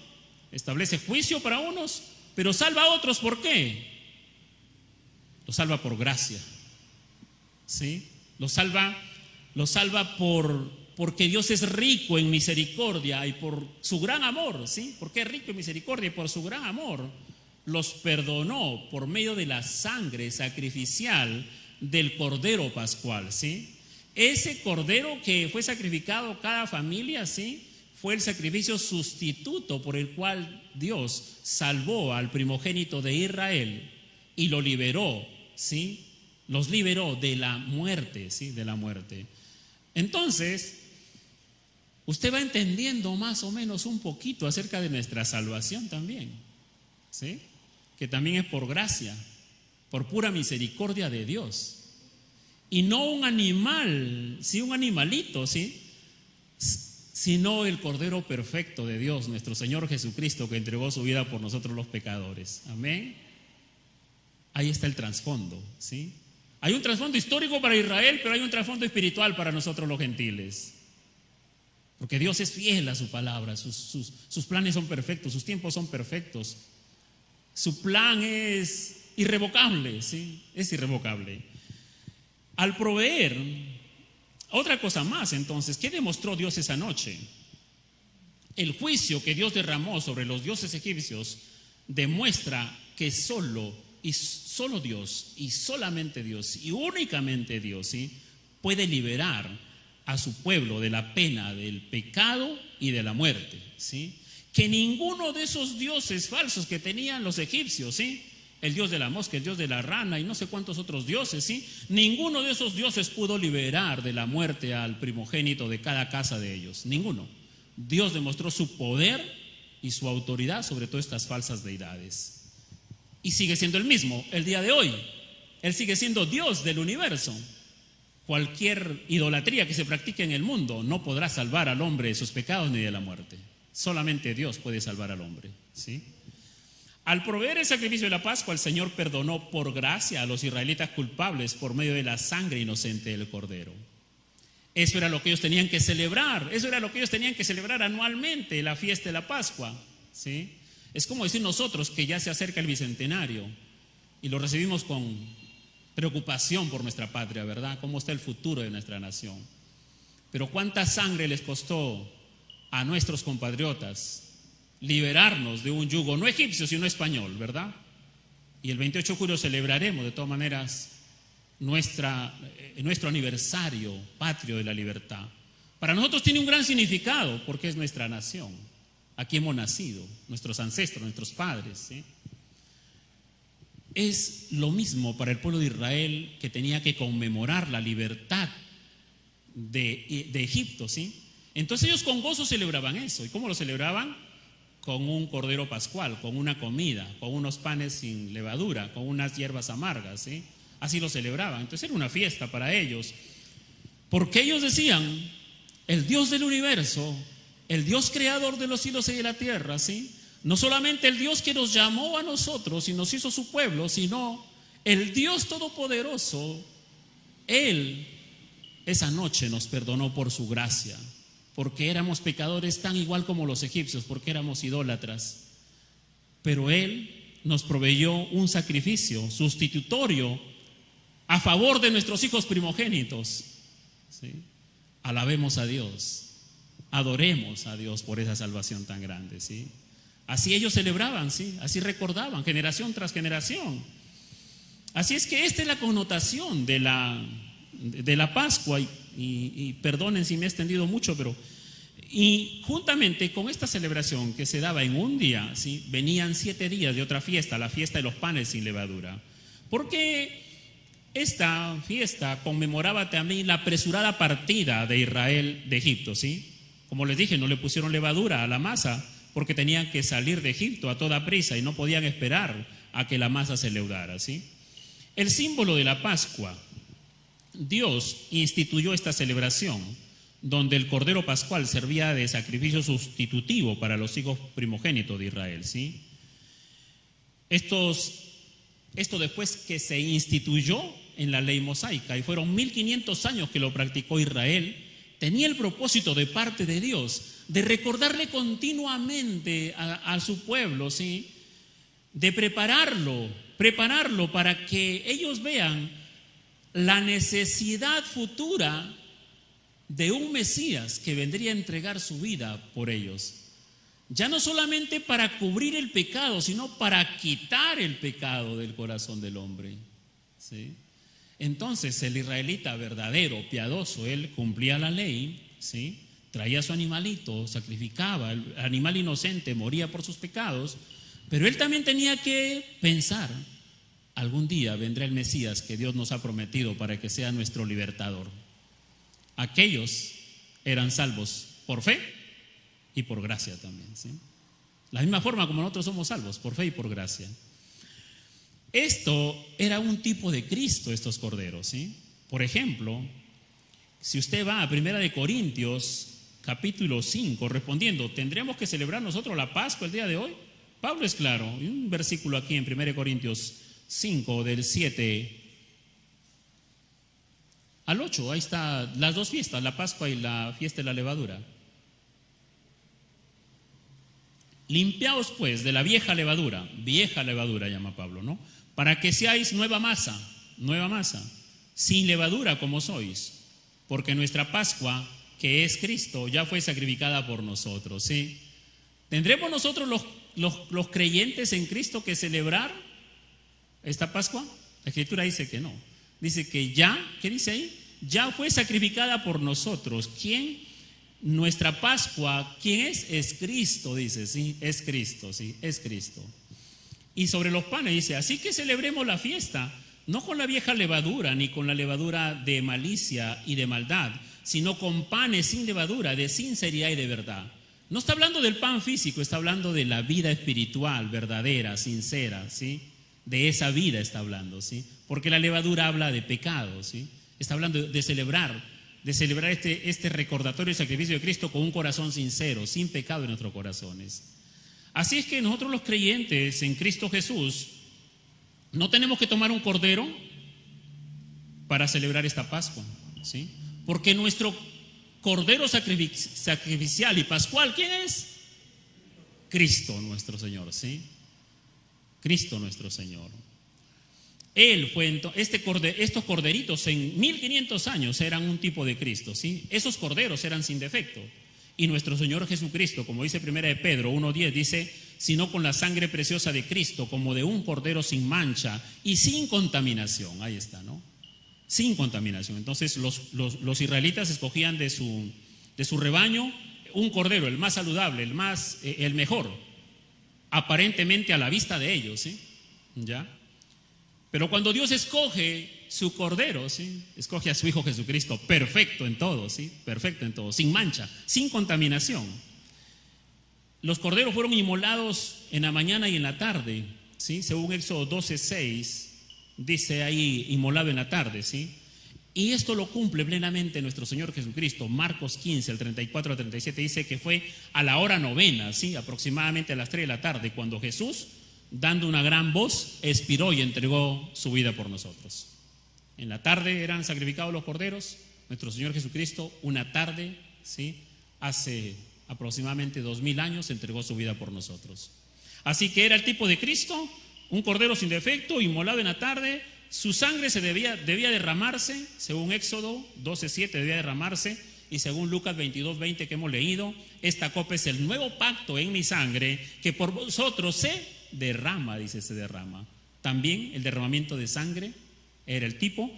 establece juicio para unos, pero salva a otros. ¿Por qué? Lo salva por gracia, ¿sí? Lo salva porque Dios es rico en misericordia y por su gran amor, ¿sí? Porque es rico en misericordia y por su gran amor los perdonó por medio de la sangre sacrificial del Cordero Pascual, ¿sí? Ese Cordero que fue sacrificado cada familia, ¿sí? Fue el sacrificio sustituto por el cual Dios salvó al primogénito de Israel y lo liberó, ¿sí? Los liberó de la muerte, ¿sí? De la muerte. Entonces, usted va entendiendo más o menos un poquito acerca de nuestra salvación también, ¿sí? Que también es por gracia, por pura misericordia de Dios. Y no un animal, sí, un animalito, ¿sí? Sino el Cordero perfecto de Dios, nuestro Señor Jesucristo, que entregó su vida por nosotros los pecadores. Amén. Ahí está el trasfondo, ¿sí? Hay un trasfondo histórico para Israel, pero hay un trasfondo espiritual para nosotros los gentiles. Porque Dios es fiel a su palabra, sus planes son perfectos, sus tiempos son perfectos. Su plan es irrevocable, ¿sí? Es irrevocable. Al proveer, otra cosa más entonces, ¿qué demostró Dios esa noche? El juicio que Dios derramó sobre los dioses egipcios demuestra que solo Dios y solamente Dios y únicamente Dios, ¿sí? Puede liberar a su pueblo de la pena del pecado y de la muerte, ¿sí? Que ninguno de esos dioses falsos que tenían los egipcios, ¿sí? El dios de la mosca, el dios de la rana y no sé cuántos otros dioses, ¿sí? Ninguno de esos dioses pudo liberar de la muerte al primogénito de cada casa de ellos, ninguno. Dios demostró su poder y su autoridad sobre todas estas falsas deidades. Y sigue siendo el mismo el día de hoy. Él sigue siendo Dios del universo. Cualquier idolatría que se practique en el mundo no podrá salvar al hombre de sus pecados ni de la muerte. Solamente Dios puede salvar al hombre, ¿sí? Al proveer el sacrificio de la Pascua, el Señor perdonó por gracia a los israelitas culpables por medio de la sangre inocente del Cordero. Eso era lo que ellos tenían que celebrar. Eso era lo que ellos tenían que celebrar anualmente, la fiesta de la Pascua, ¿sí? Es como decir nosotros que ya se acerca el bicentenario y lo recibimos con preocupación por nuestra patria, ¿verdad? ¿Cómo está el futuro de nuestra nación? Pero ¿cuánta sangre les costó a nuestros compatriotas liberarnos de un yugo no egipcio sino español, ¿verdad? Y el 28 de julio celebraremos de todas maneras nuestro aniversario patrio de la libertad. Para nosotros tiene un gran significado porque es nuestra nación. Aquí hemos nacido, nuestros ancestros, nuestros padres, ¿sí? Es lo mismo para el pueblo de Israel, que tenía que conmemorar la libertad de Egipto, ¿sí? Entonces ellos con gozo celebraban eso. ¿Y cómo lo celebraban? Con un cordero pascual, con una comida, con unos panes sin levadura, con unas hierbas amargas, ¿sí? Así lo celebraban. Entonces era una fiesta para ellos, porque ellos decían: el Dios del universo, el Dios creador de los cielos y de la tierra, ¿sí? No solamente el Dios que nos llamó a nosotros y nos hizo su pueblo, sino el Dios todopoderoso, Él esa noche nos perdonó por su gracia, porque éramos pecadores tan igual como los egipcios, porque éramos idólatras. Pero Él nos proveyó un sacrificio sustitutorio a favor de nuestros hijos primogénitos. ¿Sí? Alabemos a Dios, adoremos a Dios por esa salvación tan grande. ¿Sí? Así ellos celebraban, ¿sí? Así recordaban, generación tras generación. Así es que esta es la connotación de la Pascua, y perdonen si me he extendido mucho, pero y juntamente con esta celebración que se daba en un día, ¿sí? Venían 7 días de otra fiesta, la fiesta de los panes sin levadura, porque esta fiesta conmemoraba también la apresurada partida de Israel de Egipto, ¿sí? Como les dije, no le pusieron levadura a la masa porque tenían que salir de Egipto a toda prisa y no podían esperar a que la masa se leudara, ¿sí? El símbolo de la Pascua, Dios instituyó esta celebración donde el Cordero Pascual servía de sacrificio sustitutivo para los hijos primogénitos de Israel, ¿sí? Esto después que se instituyó en la ley mosaica, y fueron 1500 años que lo practicó Israel, tenía el propósito de parte de Dios de recordarle continuamente a su pueblo, ¿sí? De prepararlo para que ellos vean la necesidad futura de un Mesías que vendría a entregar su vida por ellos. Ya no solamente para cubrir el pecado, sino para quitar el pecado del corazón del hombre, ¿sí? Entonces el israelita verdadero, piadoso, él cumplía la ley, ¿sí? Traía su animalito, sacrificaba, el animal inocente moría por sus pecados, pero él también tenía que pensar: algún día vendrá el Mesías que Dios nos ha prometido para que sea nuestro libertador. Aquellos eran salvos por fe y por gracia también, ¿sí? La misma forma como nosotros somos salvos, por fe y por gracia. Esto era un tipo de Cristo, estos corderos, ¿sí? Por ejemplo, si usted va a 1 Corintios capítulo 5, respondiendo: ¿tendremos que celebrar nosotros la Pascua el día de hoy? Pablo es claro, hay un versículo aquí en 1 Corintios 5 del 7 al 8, ahí está las dos fiestas, la Pascua y la fiesta de la levadura. Limpiaos pues de la vieja levadura llama Pablo, ¿no? Para que seáis nueva masa, sin levadura como sois, porque nuestra Pascua, que es Cristo, ya fue sacrificada por nosotros, ¿sí? ¿Tendremos nosotros los creyentes en Cristo que celebrar esta Pascua? La Escritura dice que no. Dice que ya, ¿qué dice ahí? Ya fue sacrificada por nosotros. ¿Quién? Nuestra Pascua, ¿quién es? Es Cristo, dice, sí, es Cristo, sí, es Cristo. Y sobre los panes dice: así que celebremos la fiesta, no con la vieja levadura, ni con la levadura de malicia y de maldad, sino con panes sin levadura, de sinceridad y de verdad. No está hablando del pan físico, está hablando de la vida espiritual, verdadera, sincera, ¿sí? De esa vida está hablando, ¿sí? Porque la levadura habla de pecado, ¿sí? Está hablando de celebrar este recordatorio y sacrificio de Cristo con un corazón sincero, sin pecado en nuestros corazones. Así es que nosotros los creyentes en Cristo Jesús no tenemos que tomar un cordero para celebrar esta Pascua, ¿sí? Porque nuestro cordero sacrificial y pascual, ¿quién es? Cristo nuestro Señor, ¿sí? Cristo nuestro Señor. Él fue estos corderitos en 1500 años eran un tipo de Cristo, ¿sí? Esos corderos eran sin defecto. Y nuestro Señor Jesucristo, como dice 1 de Pedro 1:10, dice: sino con la sangre preciosa de Cristo, como de un cordero sin mancha y sin contaminación. Ahí está, ¿no? Sin contaminación. Entonces los israelitas escogían de su rebaño un cordero, el más saludable, el mejor, aparentemente a la vista de ellos, ¿sí? ¿Ya? Pero cuando Dios escoge su cordero, ¿sí? Escoge a su Hijo Jesucristo, perfecto en todo, ¿sí? Perfecto en todo, sin mancha, sin contaminación. Los corderos fueron inmolados en la mañana y en la tarde, ¿sí? Según Éxodo 12:6, dice ahí: inmolado en la tarde, ¿sí? Y esto lo cumple plenamente nuestro Señor Jesucristo. Marcos 15, el 34 al 37, dice que fue a la hora novena, ¿sí? Aproximadamente a las 3 de la tarde, cuando Jesús, dando una gran voz, expiró y entregó su vida por nosotros. En la tarde eran sacrificados los corderos, nuestro Señor Jesucristo, una tarde, ¿sí?, hace aproximadamente 2000 años, entregó su vida por nosotros. Así que era el tipo de Cristo, un cordero sin defecto, inmolado en la tarde. Su sangre debía derramarse, según Éxodo 12:7 debía derramarse, y según Lucas 22:20 que hemos leído, esta copa es el nuevo pacto en mi sangre, que por vosotros se derrama, dice, se derrama. También el derramamiento de sangre era el tipo.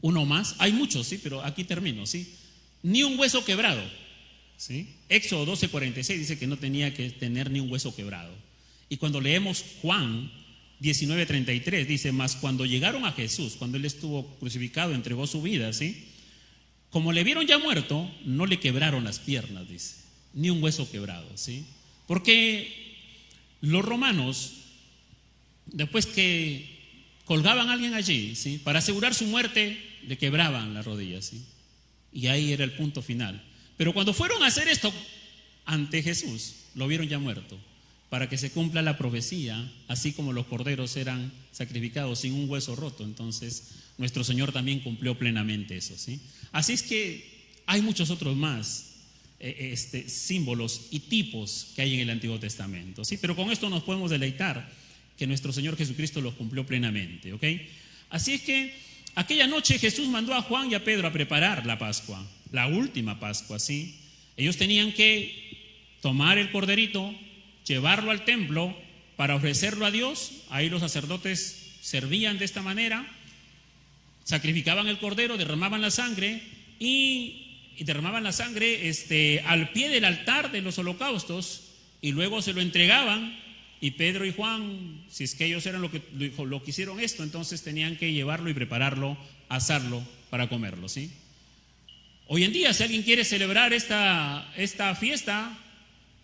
Uno más, hay muchos, sí, pero aquí termino, sí. Ni un hueso quebrado, ¿sí? Éxodo 12:46 dice que no tenía que tener ni un hueso quebrado. Y cuando leemos Juan 19:33 dice: mas cuando llegaron a Jesús, cuando él estuvo crucificado, entregó su vida, ¿sí?, como le vieron ya muerto, no le quebraron las piernas, dice, ni un hueso quebrado, ¿sí? Porque los romanos, después que colgaban a alguien allí, ¿sí?, para asegurar su muerte, le quebraban las rodillas, ¿sí? Y ahí era el punto final. Pero cuando fueron a hacer esto ante Jesús, lo vieron ya muerto, para que se cumpla la profecía, así como los corderos eran sacrificados sin un hueso roto. Entonces nuestro Señor también cumplió plenamente eso, ¿sí? Así es que hay muchos otros más símbolos y tipos que hay en el Antiguo Testamento, ¿sí? Pero con esto nos podemos deleitar que nuestro Señor Jesucristo los cumplió plenamente, ¿ok? Así es que aquella noche Jesús mandó a Juan y a Pedro a preparar la Pascua, la última Pascua, ¿sí? Ellos tenían que tomar el corderito, llevarlo al templo para ofrecerlo a Dios. Ahí los sacerdotes servían de esta manera, sacrificaban el cordero, derramaban la sangre y derramaban la sangre al pie del altar de los holocaustos, y luego se lo entregaban. Y Pedro y Juan, si es que ellos eran lo que hicieron esto, entonces tenían que llevarlo y prepararlo, asarlo para comerlo, ¿sí? Hoy en día, si alguien quiere celebrar esta fiesta,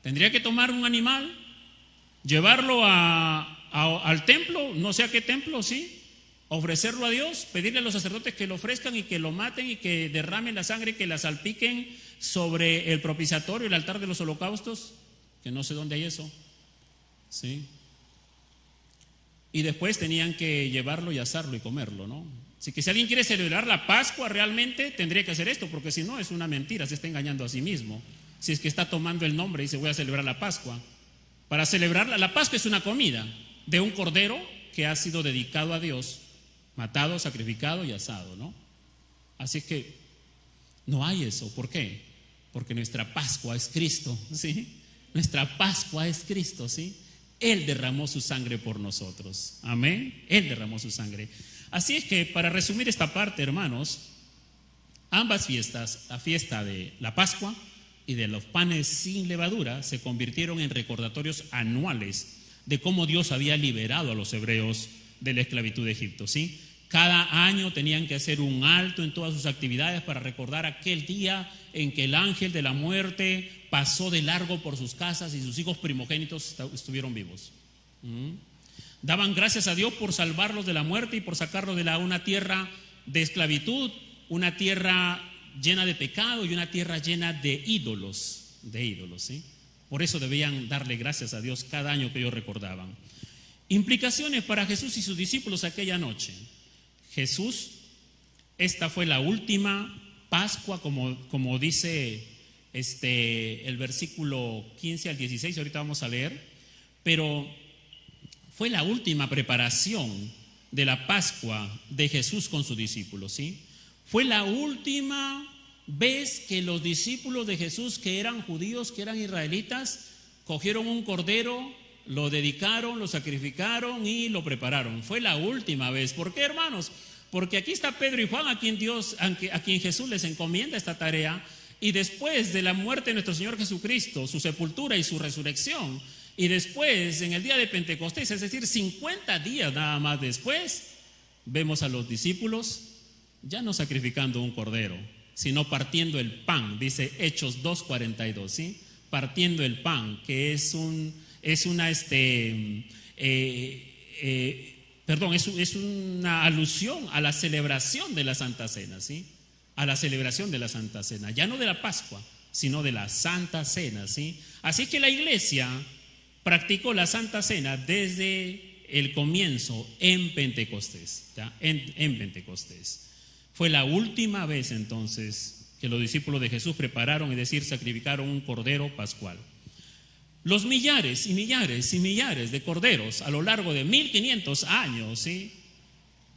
tendría que tomar un animal, llevarlo al templo, no sé a qué templo, ¿sí?, ofrecerlo a Dios, pedirle a los sacerdotes que lo ofrezcan y que lo maten y que derramen la sangre, que la salpiquen sobre el propiciatorio, el altar de los holocaustos, que no sé dónde hay eso, ¿sí? Y después tenían que llevarlo y asarlo y comerlo, ¿no? Así que si alguien quiere celebrar la Pascua realmente, tendría que hacer esto, porque si no es una mentira, se está engañando a sí mismo. Si es que está tomando el nombre y dice: voy a celebrar la Pascua. Para celebrarla, la Pascua es una comida de un cordero que ha sido dedicado a Dios, matado, sacrificado y asado, ¿no? Así que no hay eso. ¿Por qué? Porque nuestra Pascua es Cristo, ¿sí? Nuestra Pascua es Cristo, ¿sí? Él derramó su sangre por nosotros. Amén. Él derramó su sangre. Así es que, para resumir esta parte, hermanos, ambas fiestas, la fiesta de la Pascua y de los panes sin levadura, se convirtieron en recordatorios anuales de cómo Dios había liberado a los hebreos de la esclavitud de Egipto, ¿sí? Cada año tenían que hacer un alto en todas sus actividades para recordar aquel día en que el ángel de la muerte pasó de largo por sus casas y sus hijos primogénitos estuvieron vivos. Daban gracias a Dios por salvarlos de la muerte y por sacarlos de una tierra de esclavitud, una tierra llena de pecado y una tierra llena de ídolos, ¿sí? Por eso debían darle gracias a Dios cada año que ellos recordaban. Implicaciones para Jesús y sus discípulos aquella noche. Jesús, esta fue la última Pascua, como dice el versículo 15 al 16, ahorita vamos a leer, pero fue la última preparación de la Pascua de Jesús con sus discípulos, ¿sí? Fue la última vez que los discípulos de Jesús, que eran judíos, que eran israelitas, cogieron un cordero, lo dedicaron, lo sacrificaron y lo prepararon. Fue la última vez. ¿Por qué, hermanos? Porque aquí está Pedro y Juan, a quien Jesús les encomienda esta tarea, y después de la muerte de nuestro Señor Jesucristo, su sepultura y su resurrección, y después en el día de Pentecostés, es decir, 50 días nada más después, vemos a los discípulos ya no sacrificando un cordero, sino partiendo el pan. Dice Hechos 2:42, ¿sí? Partiendo el pan, que es una alusión a la celebración de la Santa Cena, ¿sí? A la celebración de la Santa Cena, ya no de la Pascua, sino de la Santa Cena, ¿sí? Así que la iglesia practicó la Santa Cena desde el comienzo en Pentecostés, ¿ya? En Pentecostés. Fue la última vez entonces que los discípulos de Jesús prepararon, es decir, sacrificaron un cordero pascual. Los millares y millares y millares de corderos a lo largo de 1500 años, ¿sí?,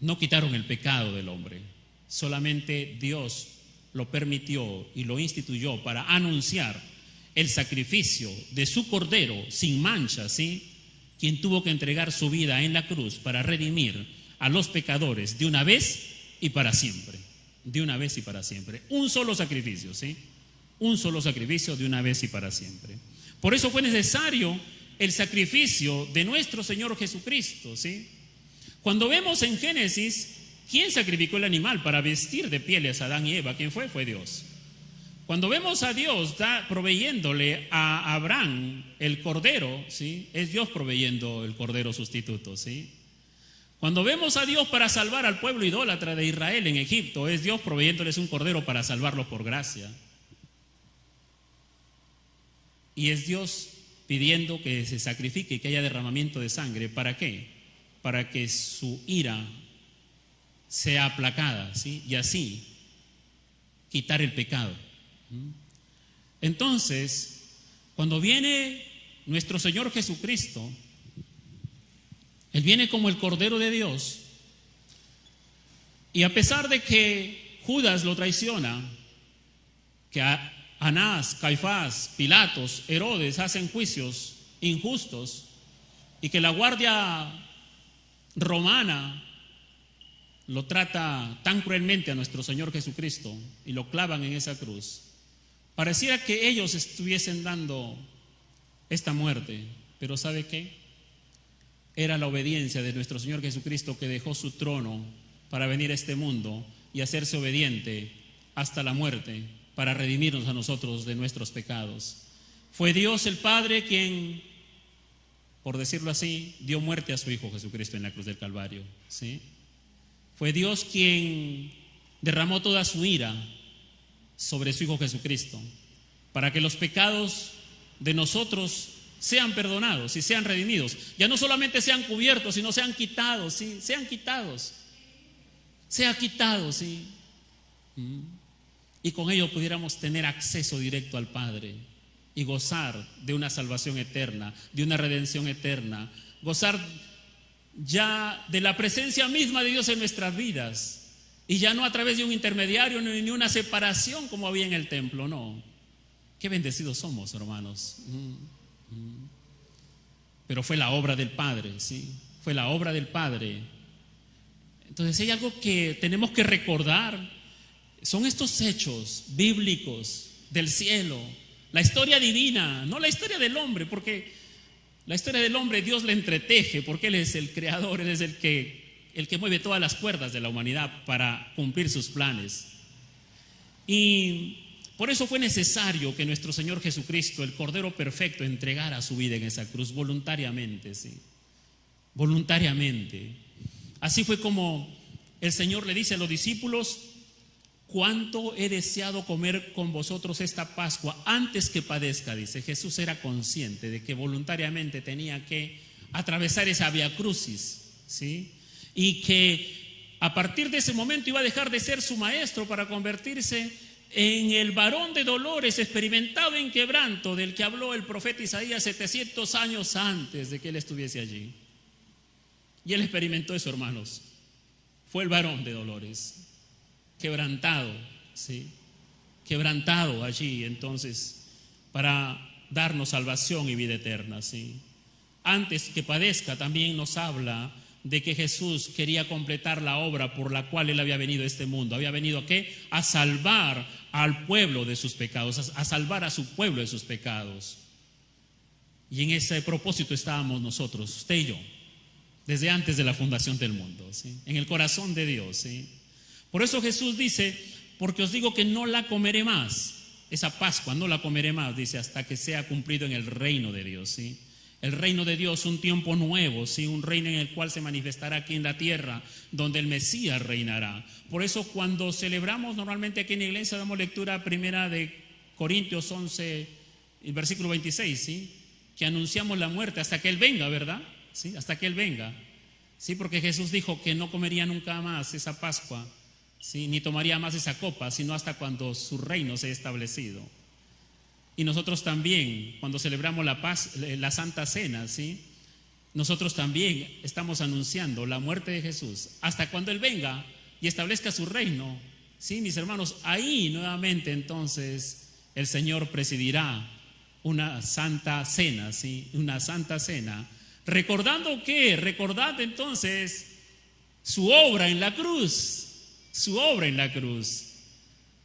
no quitaron el pecado del hombre. Solamente Dios lo permitió y lo instituyó para anunciar el sacrificio de su cordero sin mancha, ¿sí?, quien tuvo que entregar su vida en la cruz para redimir a los pecadores de una vez y para siempre. De una vez y para siempre. Un solo sacrificio, ¿sí? Un solo sacrificio de una vez y para siempre. Por eso fue necesario el sacrificio de nuestro Señor Jesucristo, ¿sí? Cuando vemos en Génesis, ¿quién sacrificó el animal para vestir de pieles a Adán y Eva? ¿Quién fue? Fue Dios. Cuando vemos a Dios proveyéndole a Abraham el cordero, ¿sí?, es Dios proveyendo el cordero sustituto, ¿sí? Cuando vemos a Dios para salvar al pueblo idólatra de Israel en Egipto, es Dios proveyéndoles un cordero para salvarlos por gracia. Y es Dios pidiendo que se sacrifique y que haya derramamiento de sangre. ¿Para qué? Para que su ira sea aplacada, ¿sí?, y así quitar el pecado. Entonces, cuando viene nuestro Señor Jesucristo, Él viene como el Cordero de Dios, y a pesar de que Judas lo traiciona, que Anás, Caifás, Pilatos, Herodes hacen juicios injustos, y que la guardia romana lo trata tan cruelmente a nuestro Señor Jesucristo y lo clavan en esa cruz, pareciera que ellos estuviesen dando esta muerte, pero ¿sabe qué? Era la obediencia de nuestro Señor Jesucristo, que dejó su trono para venir a este mundo y hacerse obediente hasta la muerte para redimirnos a nosotros de nuestros pecados. Fue Dios el Padre quien, por decirlo así, dio muerte a su Hijo Jesucristo en la cruz del Calvario, ¿sí? Fue Dios quien derramó toda su ira sobre su Hijo Jesucristo para que los pecados de nosotros sean perdonados y sean redimidos. Ya no solamente sean cubiertos, sino sean quitados, ¿sí? Sean quitados. Sea quitado, ¿sí? Y con ello pudiéramos tener acceso directo al Padre y gozar de una salvación eterna, de una redención eterna, gozar ya de la presencia misma de Dios en nuestras vidas, y ya no a través de un intermediario ni una separación como había en el templo. No, qué bendecidos somos, hermanos. Pero fue la obra del Padre, ¿sí? Fue la obra del Padre. Entonces hay algo que tenemos que recordar, son estos hechos bíblicos del cielo, la historia divina, no la historia del hombre, porque la historia del hombre Dios la entreteje, porque Él es el creador, Él es el que mueve todas las cuerdas de la humanidad para cumplir sus planes. Y por eso fue necesario que nuestro Señor Jesucristo, el Cordero Perfecto, entregara su vida en esa cruz voluntariamente, ¿sí? Voluntariamente. Así fue como el Señor le dice a los discípulos: cuánto he deseado comer con vosotros esta Pascua antes que padezca. Dice, Jesús era consciente de que voluntariamente tenía que atravesar esa vía crucis, ¿sí? Y que a partir de ese momento iba a dejar de ser su maestro para convertirse en el varón de dolores, experimentado en quebranto, del que habló el profeta Isaías 700 años antes de que él estuviese allí. Y él experimentó eso, hermanos. Fue el varón de dolores, quebrantado, ¿sí? Quebrantado allí, entonces, para darnos salvación y vida eterna, ¿sí? Antes que padezca, también nos habla de que Jesús quería completar la obra por la cual Él había venido a este mundo. ¿Había venido a qué? A salvar al pueblo de sus pecados, a salvar a su pueblo de sus pecados. Y en ese propósito estábamos nosotros, usted y yo, desde antes de la fundación del mundo, ¿sí? En el corazón de Dios, ¿sí? Por eso Jesús dice: porque os digo que no la comeré más, esa Pascua no la comeré más, dice, hasta que sea cumplido en el reino de Dios, ¿sí? El reino de Dios, un tiempo nuevo, ¿sí? Un reino en el cual se manifestará aquí en la tierra, donde el Mesías reinará. Por eso cuando celebramos normalmente aquí en la iglesia, damos lectura primera de Corintios 11, el versículo 26, ¿sí? Que anunciamos la muerte hasta que Él venga, ¿verdad? ¿Sí? Hasta que Él venga, ¿sí? Porque Jesús dijo que no comería nunca más esa Pascua ¿sí? Ni tomaría más esa copa, sino hasta cuando su reino sea establecido. Y nosotros también, cuando celebramos la Santa Cena, ¿sí? Nosotros también estamos anunciando la muerte de Jesús hasta cuando Él venga y establezca su reino. Sí, mis hermanos, ahí nuevamente entonces el Señor presidirá una santa cena, ¿sí? Una santa cena, recordando entonces su obra en la cruz,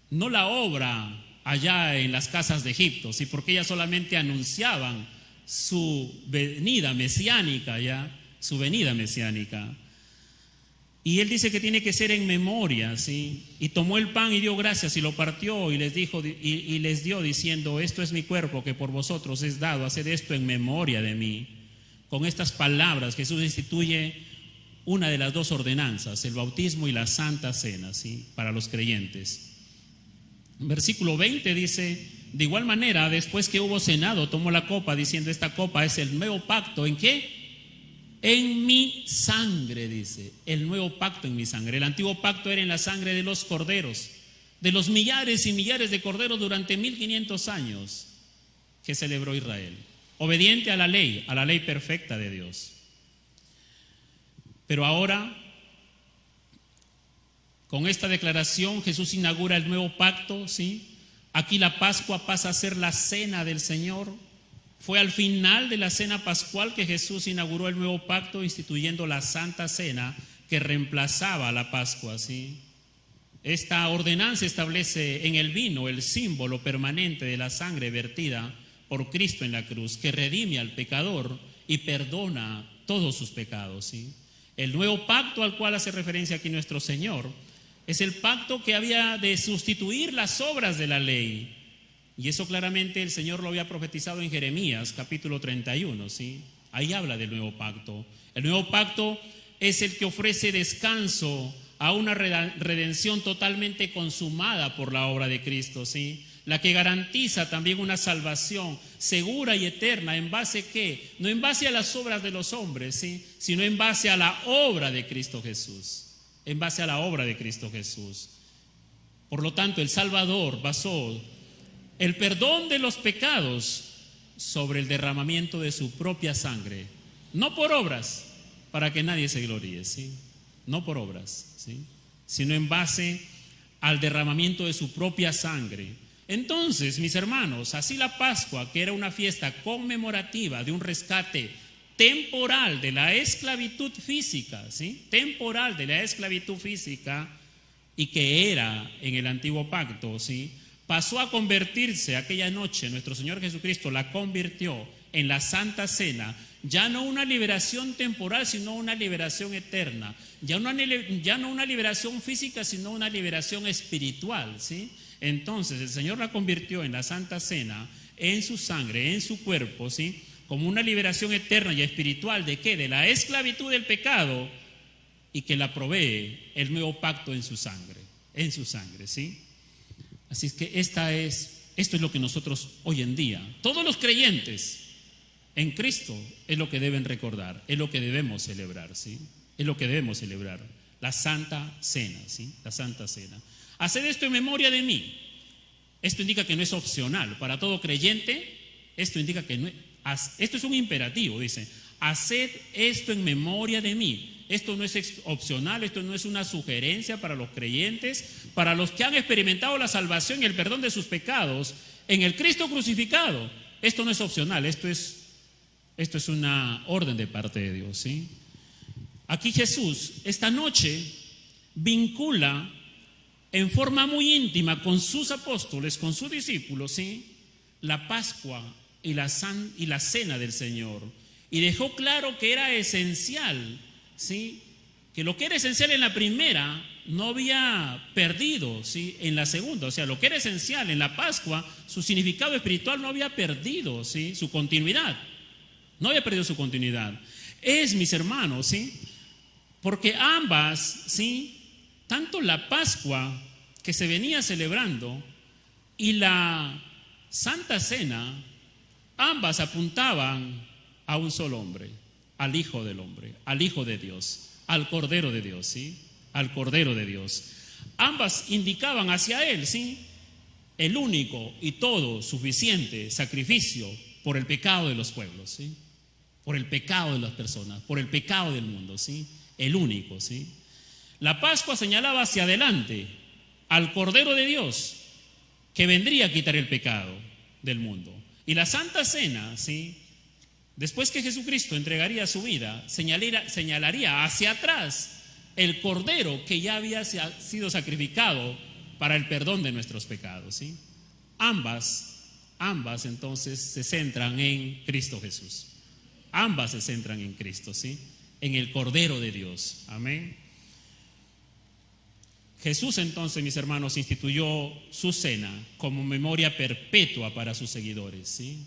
no la obra allá en las casas de Egipto, ¿sí? Porque ellas solamente anunciaban su venida mesiánica, su venida mesiánica. Y Él dice que tiene que ser en memoria, ¿sí? Y tomó el pan y dio gracias y lo partió y les dijo y les dio diciendo: esto es mi cuerpo que por vosotros es dado, haced esto en memoria de mí. Con estas palabras Jesús instituye una de las dos ordenanzas, el bautismo y la Santa Cena, ¿sí? Para los creyentes. Versículo 20 dice: de igual manera, después que hubo cenado, tomó la copa diciendo: esta copa es el nuevo pacto. ¿En qué? En mi sangre, dice, el nuevo pacto en mi sangre. El antiguo pacto era en la sangre de los corderos, de los millares y millares de corderos durante 1500 años que celebró Israel, obediente a la ley perfecta de Dios. Pero ahora, con esta declaración, Jesús inaugura el nuevo pacto, ¿sí? Aquí la Pascua pasa a ser la cena del Señor. Fue al final de la cena pascual que Jesús inauguró el nuevo pacto, instituyendo la Santa Cena que reemplazaba a la Pascua, ¿sí? Esta ordenanza establece en el vino el símbolo permanente de la sangre vertida por Cristo en la cruz, que redime al pecador y perdona todos sus pecados, ¿sí? El nuevo pacto al cual hace referencia aquí nuestro Señor es el pacto que había de sustituir las obras de la ley. Y eso claramente el Señor lo había profetizado en Jeremías capítulo 31, ¿sí? Ahí habla del nuevo pacto. El nuevo pacto es el que ofrece descanso a una redención totalmente consumada por la obra de Cristo, ¿sí? La que garantiza también una salvación segura y eterna. ¿En base qué? No en base a las obras de los hombres, ¿sí? Sino en base a la obra de Cristo Jesús. En base a la obra de Cristo Jesús. Por lo tanto, el Salvador basó el perdón de los pecados sobre el derramamiento de su propia sangre, no por obras, para que nadie se gloríe, ¿sí? No por obras, ¿sí? Sino en base al derramamiento de su propia sangre. Entonces, mis hermanos, así la Pascua, que era una fiesta conmemorativa de un rescate temporal de la esclavitud física, ¿sí? Temporal de la esclavitud física, y que era en el antiguo pacto, ¿sí? Pasó a convertirse aquella noche, nuestro Señor Jesucristo la convirtió en la Santa Cena, ya no una liberación temporal, sino una liberación eterna, ya no una liberación física, sino una liberación espiritual, ¿sí? Entonces el Señor la convirtió en la Santa Cena, en su sangre, en su cuerpo, ¿sí? Como una liberación eterna y espiritual. ¿De qué? De la esclavitud del pecado, y que la provee el nuevo pacto en su sangre, ¿sí? Así es que esto es lo que nosotros hoy en día, todos los creyentes en Cristo, es lo que deben recordar, es lo que debemos celebrar, ¿sí? Es lo que debemos celebrar, la Santa Cena, ¿sí? La Santa Cena. Haced esto en memoria de mí. Esto indica que no es opcional para todo creyente. Esto indica que esto es un imperativo, dice: haced esto en memoria de mí. Esto no es opcional, esto no es una sugerencia para los creyentes, para los que han experimentado la salvación y el perdón de sus pecados en el Cristo crucificado. Esto no es opcional, esto es una orden de parte de Dios, ¿sí? Aquí Jesús esta noche vincula en forma muy íntima con sus apóstoles, con sus discípulos, ¿sí? La Pascua y la cena del Señor, y dejó claro que era esencial, ¿sí? Que lo que era esencial en la primera no había perdido, ¿sí? En la segunda. O sea, lo que era esencial en la Pascua, su significado espiritual no había perdido, ¿sí? Su continuidad. No había perdido su continuidad. Mis hermanos, ¿sí? Porque ambas, ¿sí? Tanto la Pascua que se venía celebrando y la Santa Cena, ambas apuntaban a un solo hombre, al Hijo del Hombre, al Hijo de Dios, al Cordero de Dios, ¿sí? Al Cordero de Dios. ambas indicaban hacia Él, ¿sí? El único y todo suficiente sacrificio por el pecado de los pueblos, ¿sí? Por el pecado de las personas, por el pecado del mundo, ¿sí? El único, ¿sí? La Pascua señalaba hacia adelante al Cordero de Dios que vendría a quitar el pecado del mundo. Y la Santa Cena, ¿sí? Después que Jesucristo entregaría su vida, señalaría hacia atrás el Cordero que ya había sido sacrificado para el perdón de nuestros pecados, ¿sí? Ambas entonces se centran en Cristo Jesús. Ambas se centran en Cristo, ¿sí? En el Cordero de Dios. Amén. Jesús entonces, mis hermanos, instituyó su cena como memoria perpetua para sus seguidores, ¿sí?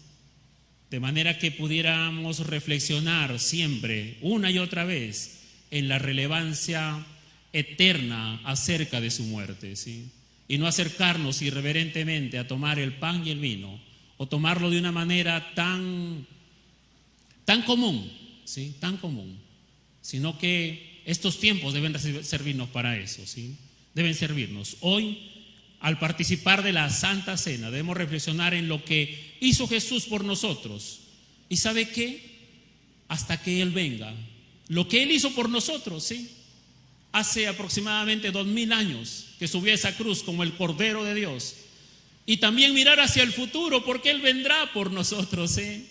De manera que pudiéramos reflexionar siempre, una y otra vez, en la relevancia eterna acerca de su muerte, ¿sí? Y no acercarnos irreverentemente a tomar el pan y el vino, o tomarlo de una manera tan común, ¿sí? Tan común, sino que estos tiempos deben servirnos para eso, ¿sí? Deben servirnos. Hoy, al participar de la Santa Cena, debemos reflexionar en lo que hizo Jesús por nosotros. ¿Y sabe qué? Hasta que Él venga. Lo que Él hizo por nosotros, ¿sí? Hace aproximadamente 2000 años que subió a esa cruz como el Cordero de Dios. Y también mirar hacia el futuro, porque Él vendrá por nosotros, ¿sí?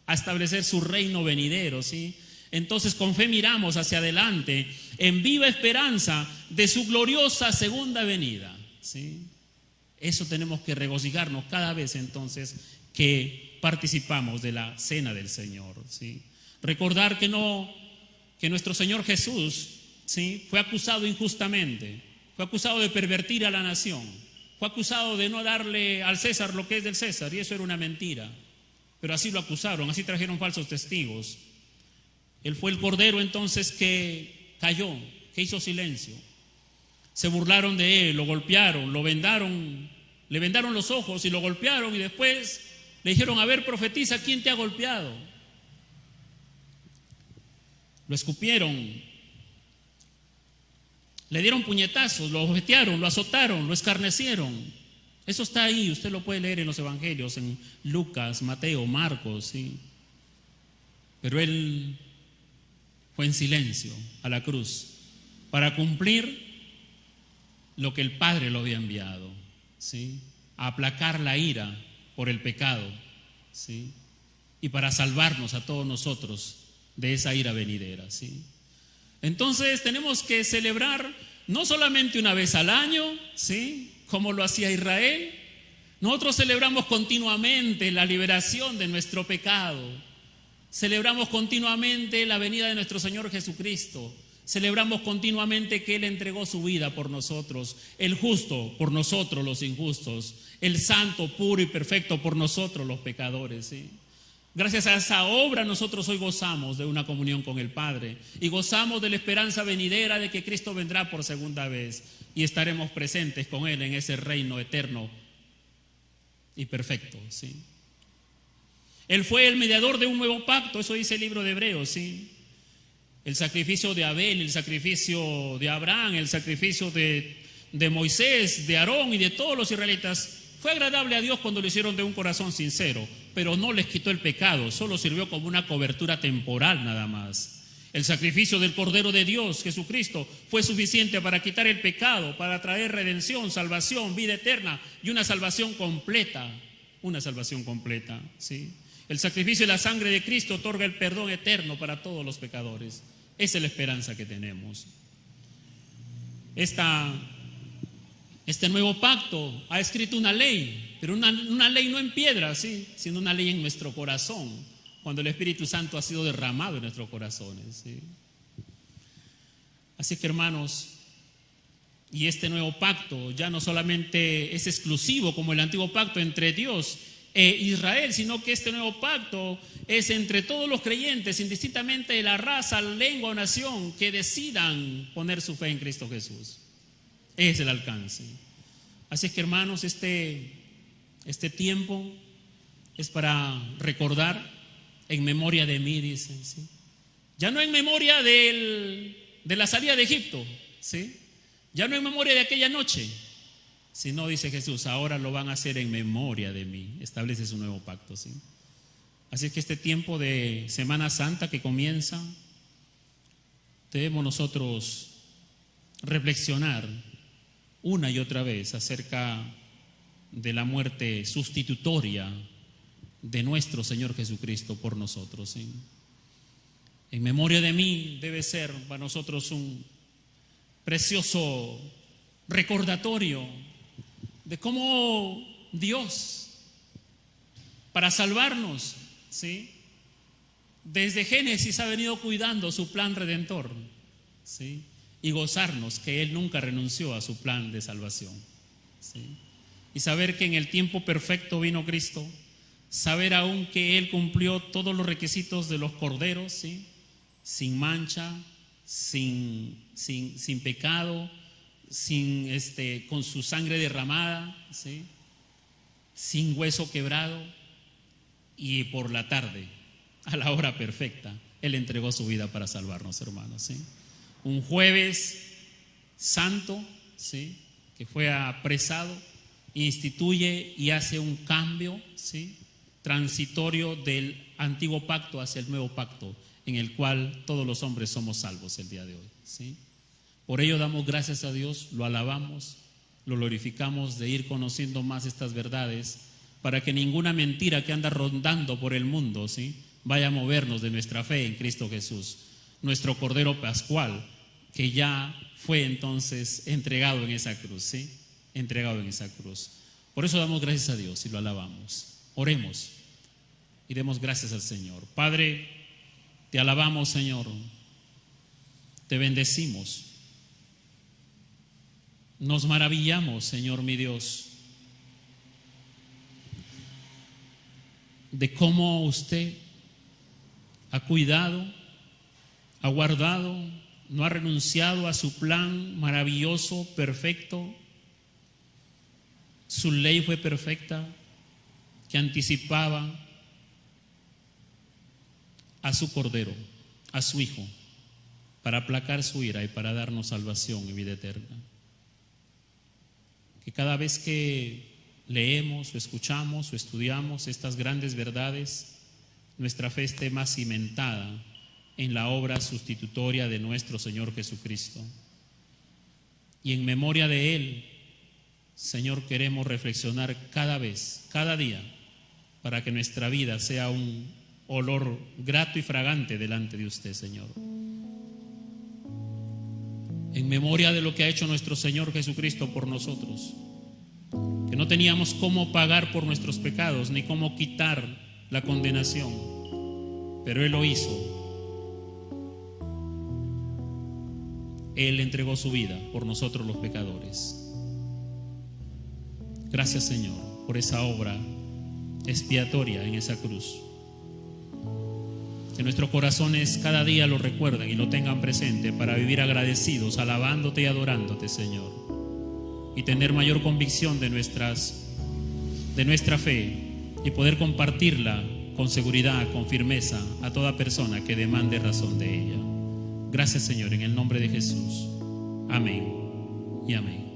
A establecer su reino venidero, ¿sí? Entonces con fe miramos hacia adelante en viva esperanza de su gloriosa segunda venida, ¿sí? Eso tenemos que regocijarnos cada vez entonces que participamos de la cena del Señor, ¿sí? Recordar que nuestro Señor Jesús, ¿sí? Fue acusado injustamente, fue acusado de pervertir a la nación, fue acusado de no darle al César lo que es del César, y eso era una mentira. Pero así lo acusaron, así trajeron falsos testigos. Él fue el Cordero entonces que cayó, que hizo silencio. Se burlaron de Él, lo golpearon, le vendaron los ojos y lo golpearon, y después le dijeron: a ver, profetiza, ¿quién te ha golpeado? Lo escupieron, le dieron puñetazos, lo bofetearon, lo azotaron, lo escarnecieron. Eso está ahí, usted lo puede leer en los evangelios, en Lucas, Mateo, Marcos, ¿sí? Pero Él fue en silencio a la cruz para cumplir lo que el Padre lo había enviado, ¿sí? A aplacar la ira por el pecado, ¿sí? Y para salvarnos a todos nosotros de esa ira venidera, ¿sí? Entonces tenemos que celebrar no solamente una vez al año, ¿sí? Como lo hacía Israel. Nosotros celebramos continuamente la liberación de nuestro pecado. Celebramos continuamente la venida de nuestro Señor Jesucristo. Celebramos continuamente que Él entregó su vida por nosotros, el justo por nosotros los injustos, el santo, puro y perfecto por nosotros los pecadores, ¿sí? Gracias a esa obra nosotros hoy gozamos de una comunión con el Padre y gozamos de la esperanza venidera de que Cristo vendrá por segunda vez y estaremos presentes con Él en ese reino eterno y perfecto, ¿sí? Él fue el mediador de un nuevo pacto, eso dice el libro de Hebreos, ¿sí? El sacrificio de Abel, el sacrificio de Abraham, el sacrificio de Moisés, de Aarón y de todos los israelitas fue agradable a Dios cuando lo hicieron de un corazón sincero, pero no les quitó el pecado, solo sirvió como una cobertura temporal nada más. El sacrificio del Cordero de Dios, Jesucristo, fue suficiente para quitar el pecado, para traer redención, salvación, vida eterna y una salvación completa, ¿sí? El sacrificio de la sangre de Cristo otorga el perdón eterno para todos los pecadores. Esa es la esperanza que tenemos. Este nuevo pacto ha escrito una ley, pero una ley no en piedra, ¿sí? Sino una ley en nuestro corazón, cuando el Espíritu Santo ha sido derramado en nuestros corazones, ¿sí? Así que, hermanos, y este nuevo pacto ya no solamente es exclusivo como el antiguo pacto entre Dios e Israel, sino que este nuevo pacto es entre todos los creyentes, indistintamente de la raza, lengua o nación, que decidan poner su fe en Cristo Jesús. Es el alcance. Así es que, hermanos, este tiempo es para recordar en memoria de mí, dice, ¿sí? Ya no en memoria de la salida de Egipto, ¿sí? Ya no en memoria de aquella noche, sino, dice Jesús, ahora lo van a hacer en memoria de mí. Establece su nuevo pacto, ¿sí? Así es que este tiempo de Semana Santa que comienza, debemos nosotros reflexionar una y otra vez acerca de la muerte sustitutoria de nuestro Señor Jesucristo por nosotros, ¿sí? En memoria de mí debe ser para nosotros un precioso recordatorio de cómo Dios, para salvarnos, ¿sí?, desde Génesis ha venido cuidando su plan redentor, ¿sí?, y gozarnos que Él nunca renunció a su plan de salvación, ¿sí?, y saber que en el tiempo perfecto vino Cristo, saber aún que Él cumplió todos los requisitos de los corderos, ¿sí?, sin mancha, sin pecado, con su sangre derramada, ¿sí?, sin hueso quebrado, y por la tarde, a la hora perfecta, Él entregó su vida para salvarnos, hermanos, ¿sí? Un jueves santo, ¿sí?, que fue apresado, instituye y hace un cambio, ¿sí?, transitorio del antiguo pacto hacia el nuevo pacto, en el cual todos los hombres somos salvos el día de hoy, ¿sí? Por ello damos gracias a Dios, lo alabamos, lo glorificamos, de ir conociendo más estas verdades, para que ninguna mentira que anda rondando por el mundo, ¿sí?, vaya a movernos de nuestra fe en Cristo Jesús, nuestro Cordero Pascual, que ya fue entonces entregado en esa cruz, ¿sí?, entregado en esa cruz. Por eso damos gracias a Dios y lo alabamos. Oremos y demos gracias al Señor. Padre, te alabamos, Señor, te bendecimos, nos maravillamos, Señor mi Dios, de cómo usted ha cuidado, ha guardado, no ha renunciado a su plan maravilloso, perfecto. Su ley fue perfecta, que anticipaba a su Cordero, a su Hijo, para aplacar su ira y para darnos salvación y vida eterna. Que cada vez que leemos o escuchamos o estudiamos estas grandes verdades, nuestra fe esté más cimentada en la obra sustitutoria de nuestro Señor Jesucristo. Y en memoria de Él, Señor, queremos reflexionar cada vez, cada día, para que nuestra vida sea un olor grato y fragante delante de usted, Señor. En memoria de lo que ha hecho nuestro Señor Jesucristo por nosotros, que no teníamos cómo pagar por nuestros pecados ni cómo quitar la condenación, pero Él lo hizo. Él entregó su vida por nosotros los pecadores. Gracias, Señor, por esa obra expiatoria en esa cruz. Que nuestros corazones cada día lo recuerden y lo tengan presente para vivir agradecidos, alabándote y adorándote, Señor, y tener mayor convicción de nuestra fe y poder compartirla con seguridad, con firmeza a toda persona que demande razón de ella. Gracias, Señor, en el nombre de Jesús. Amén y amén.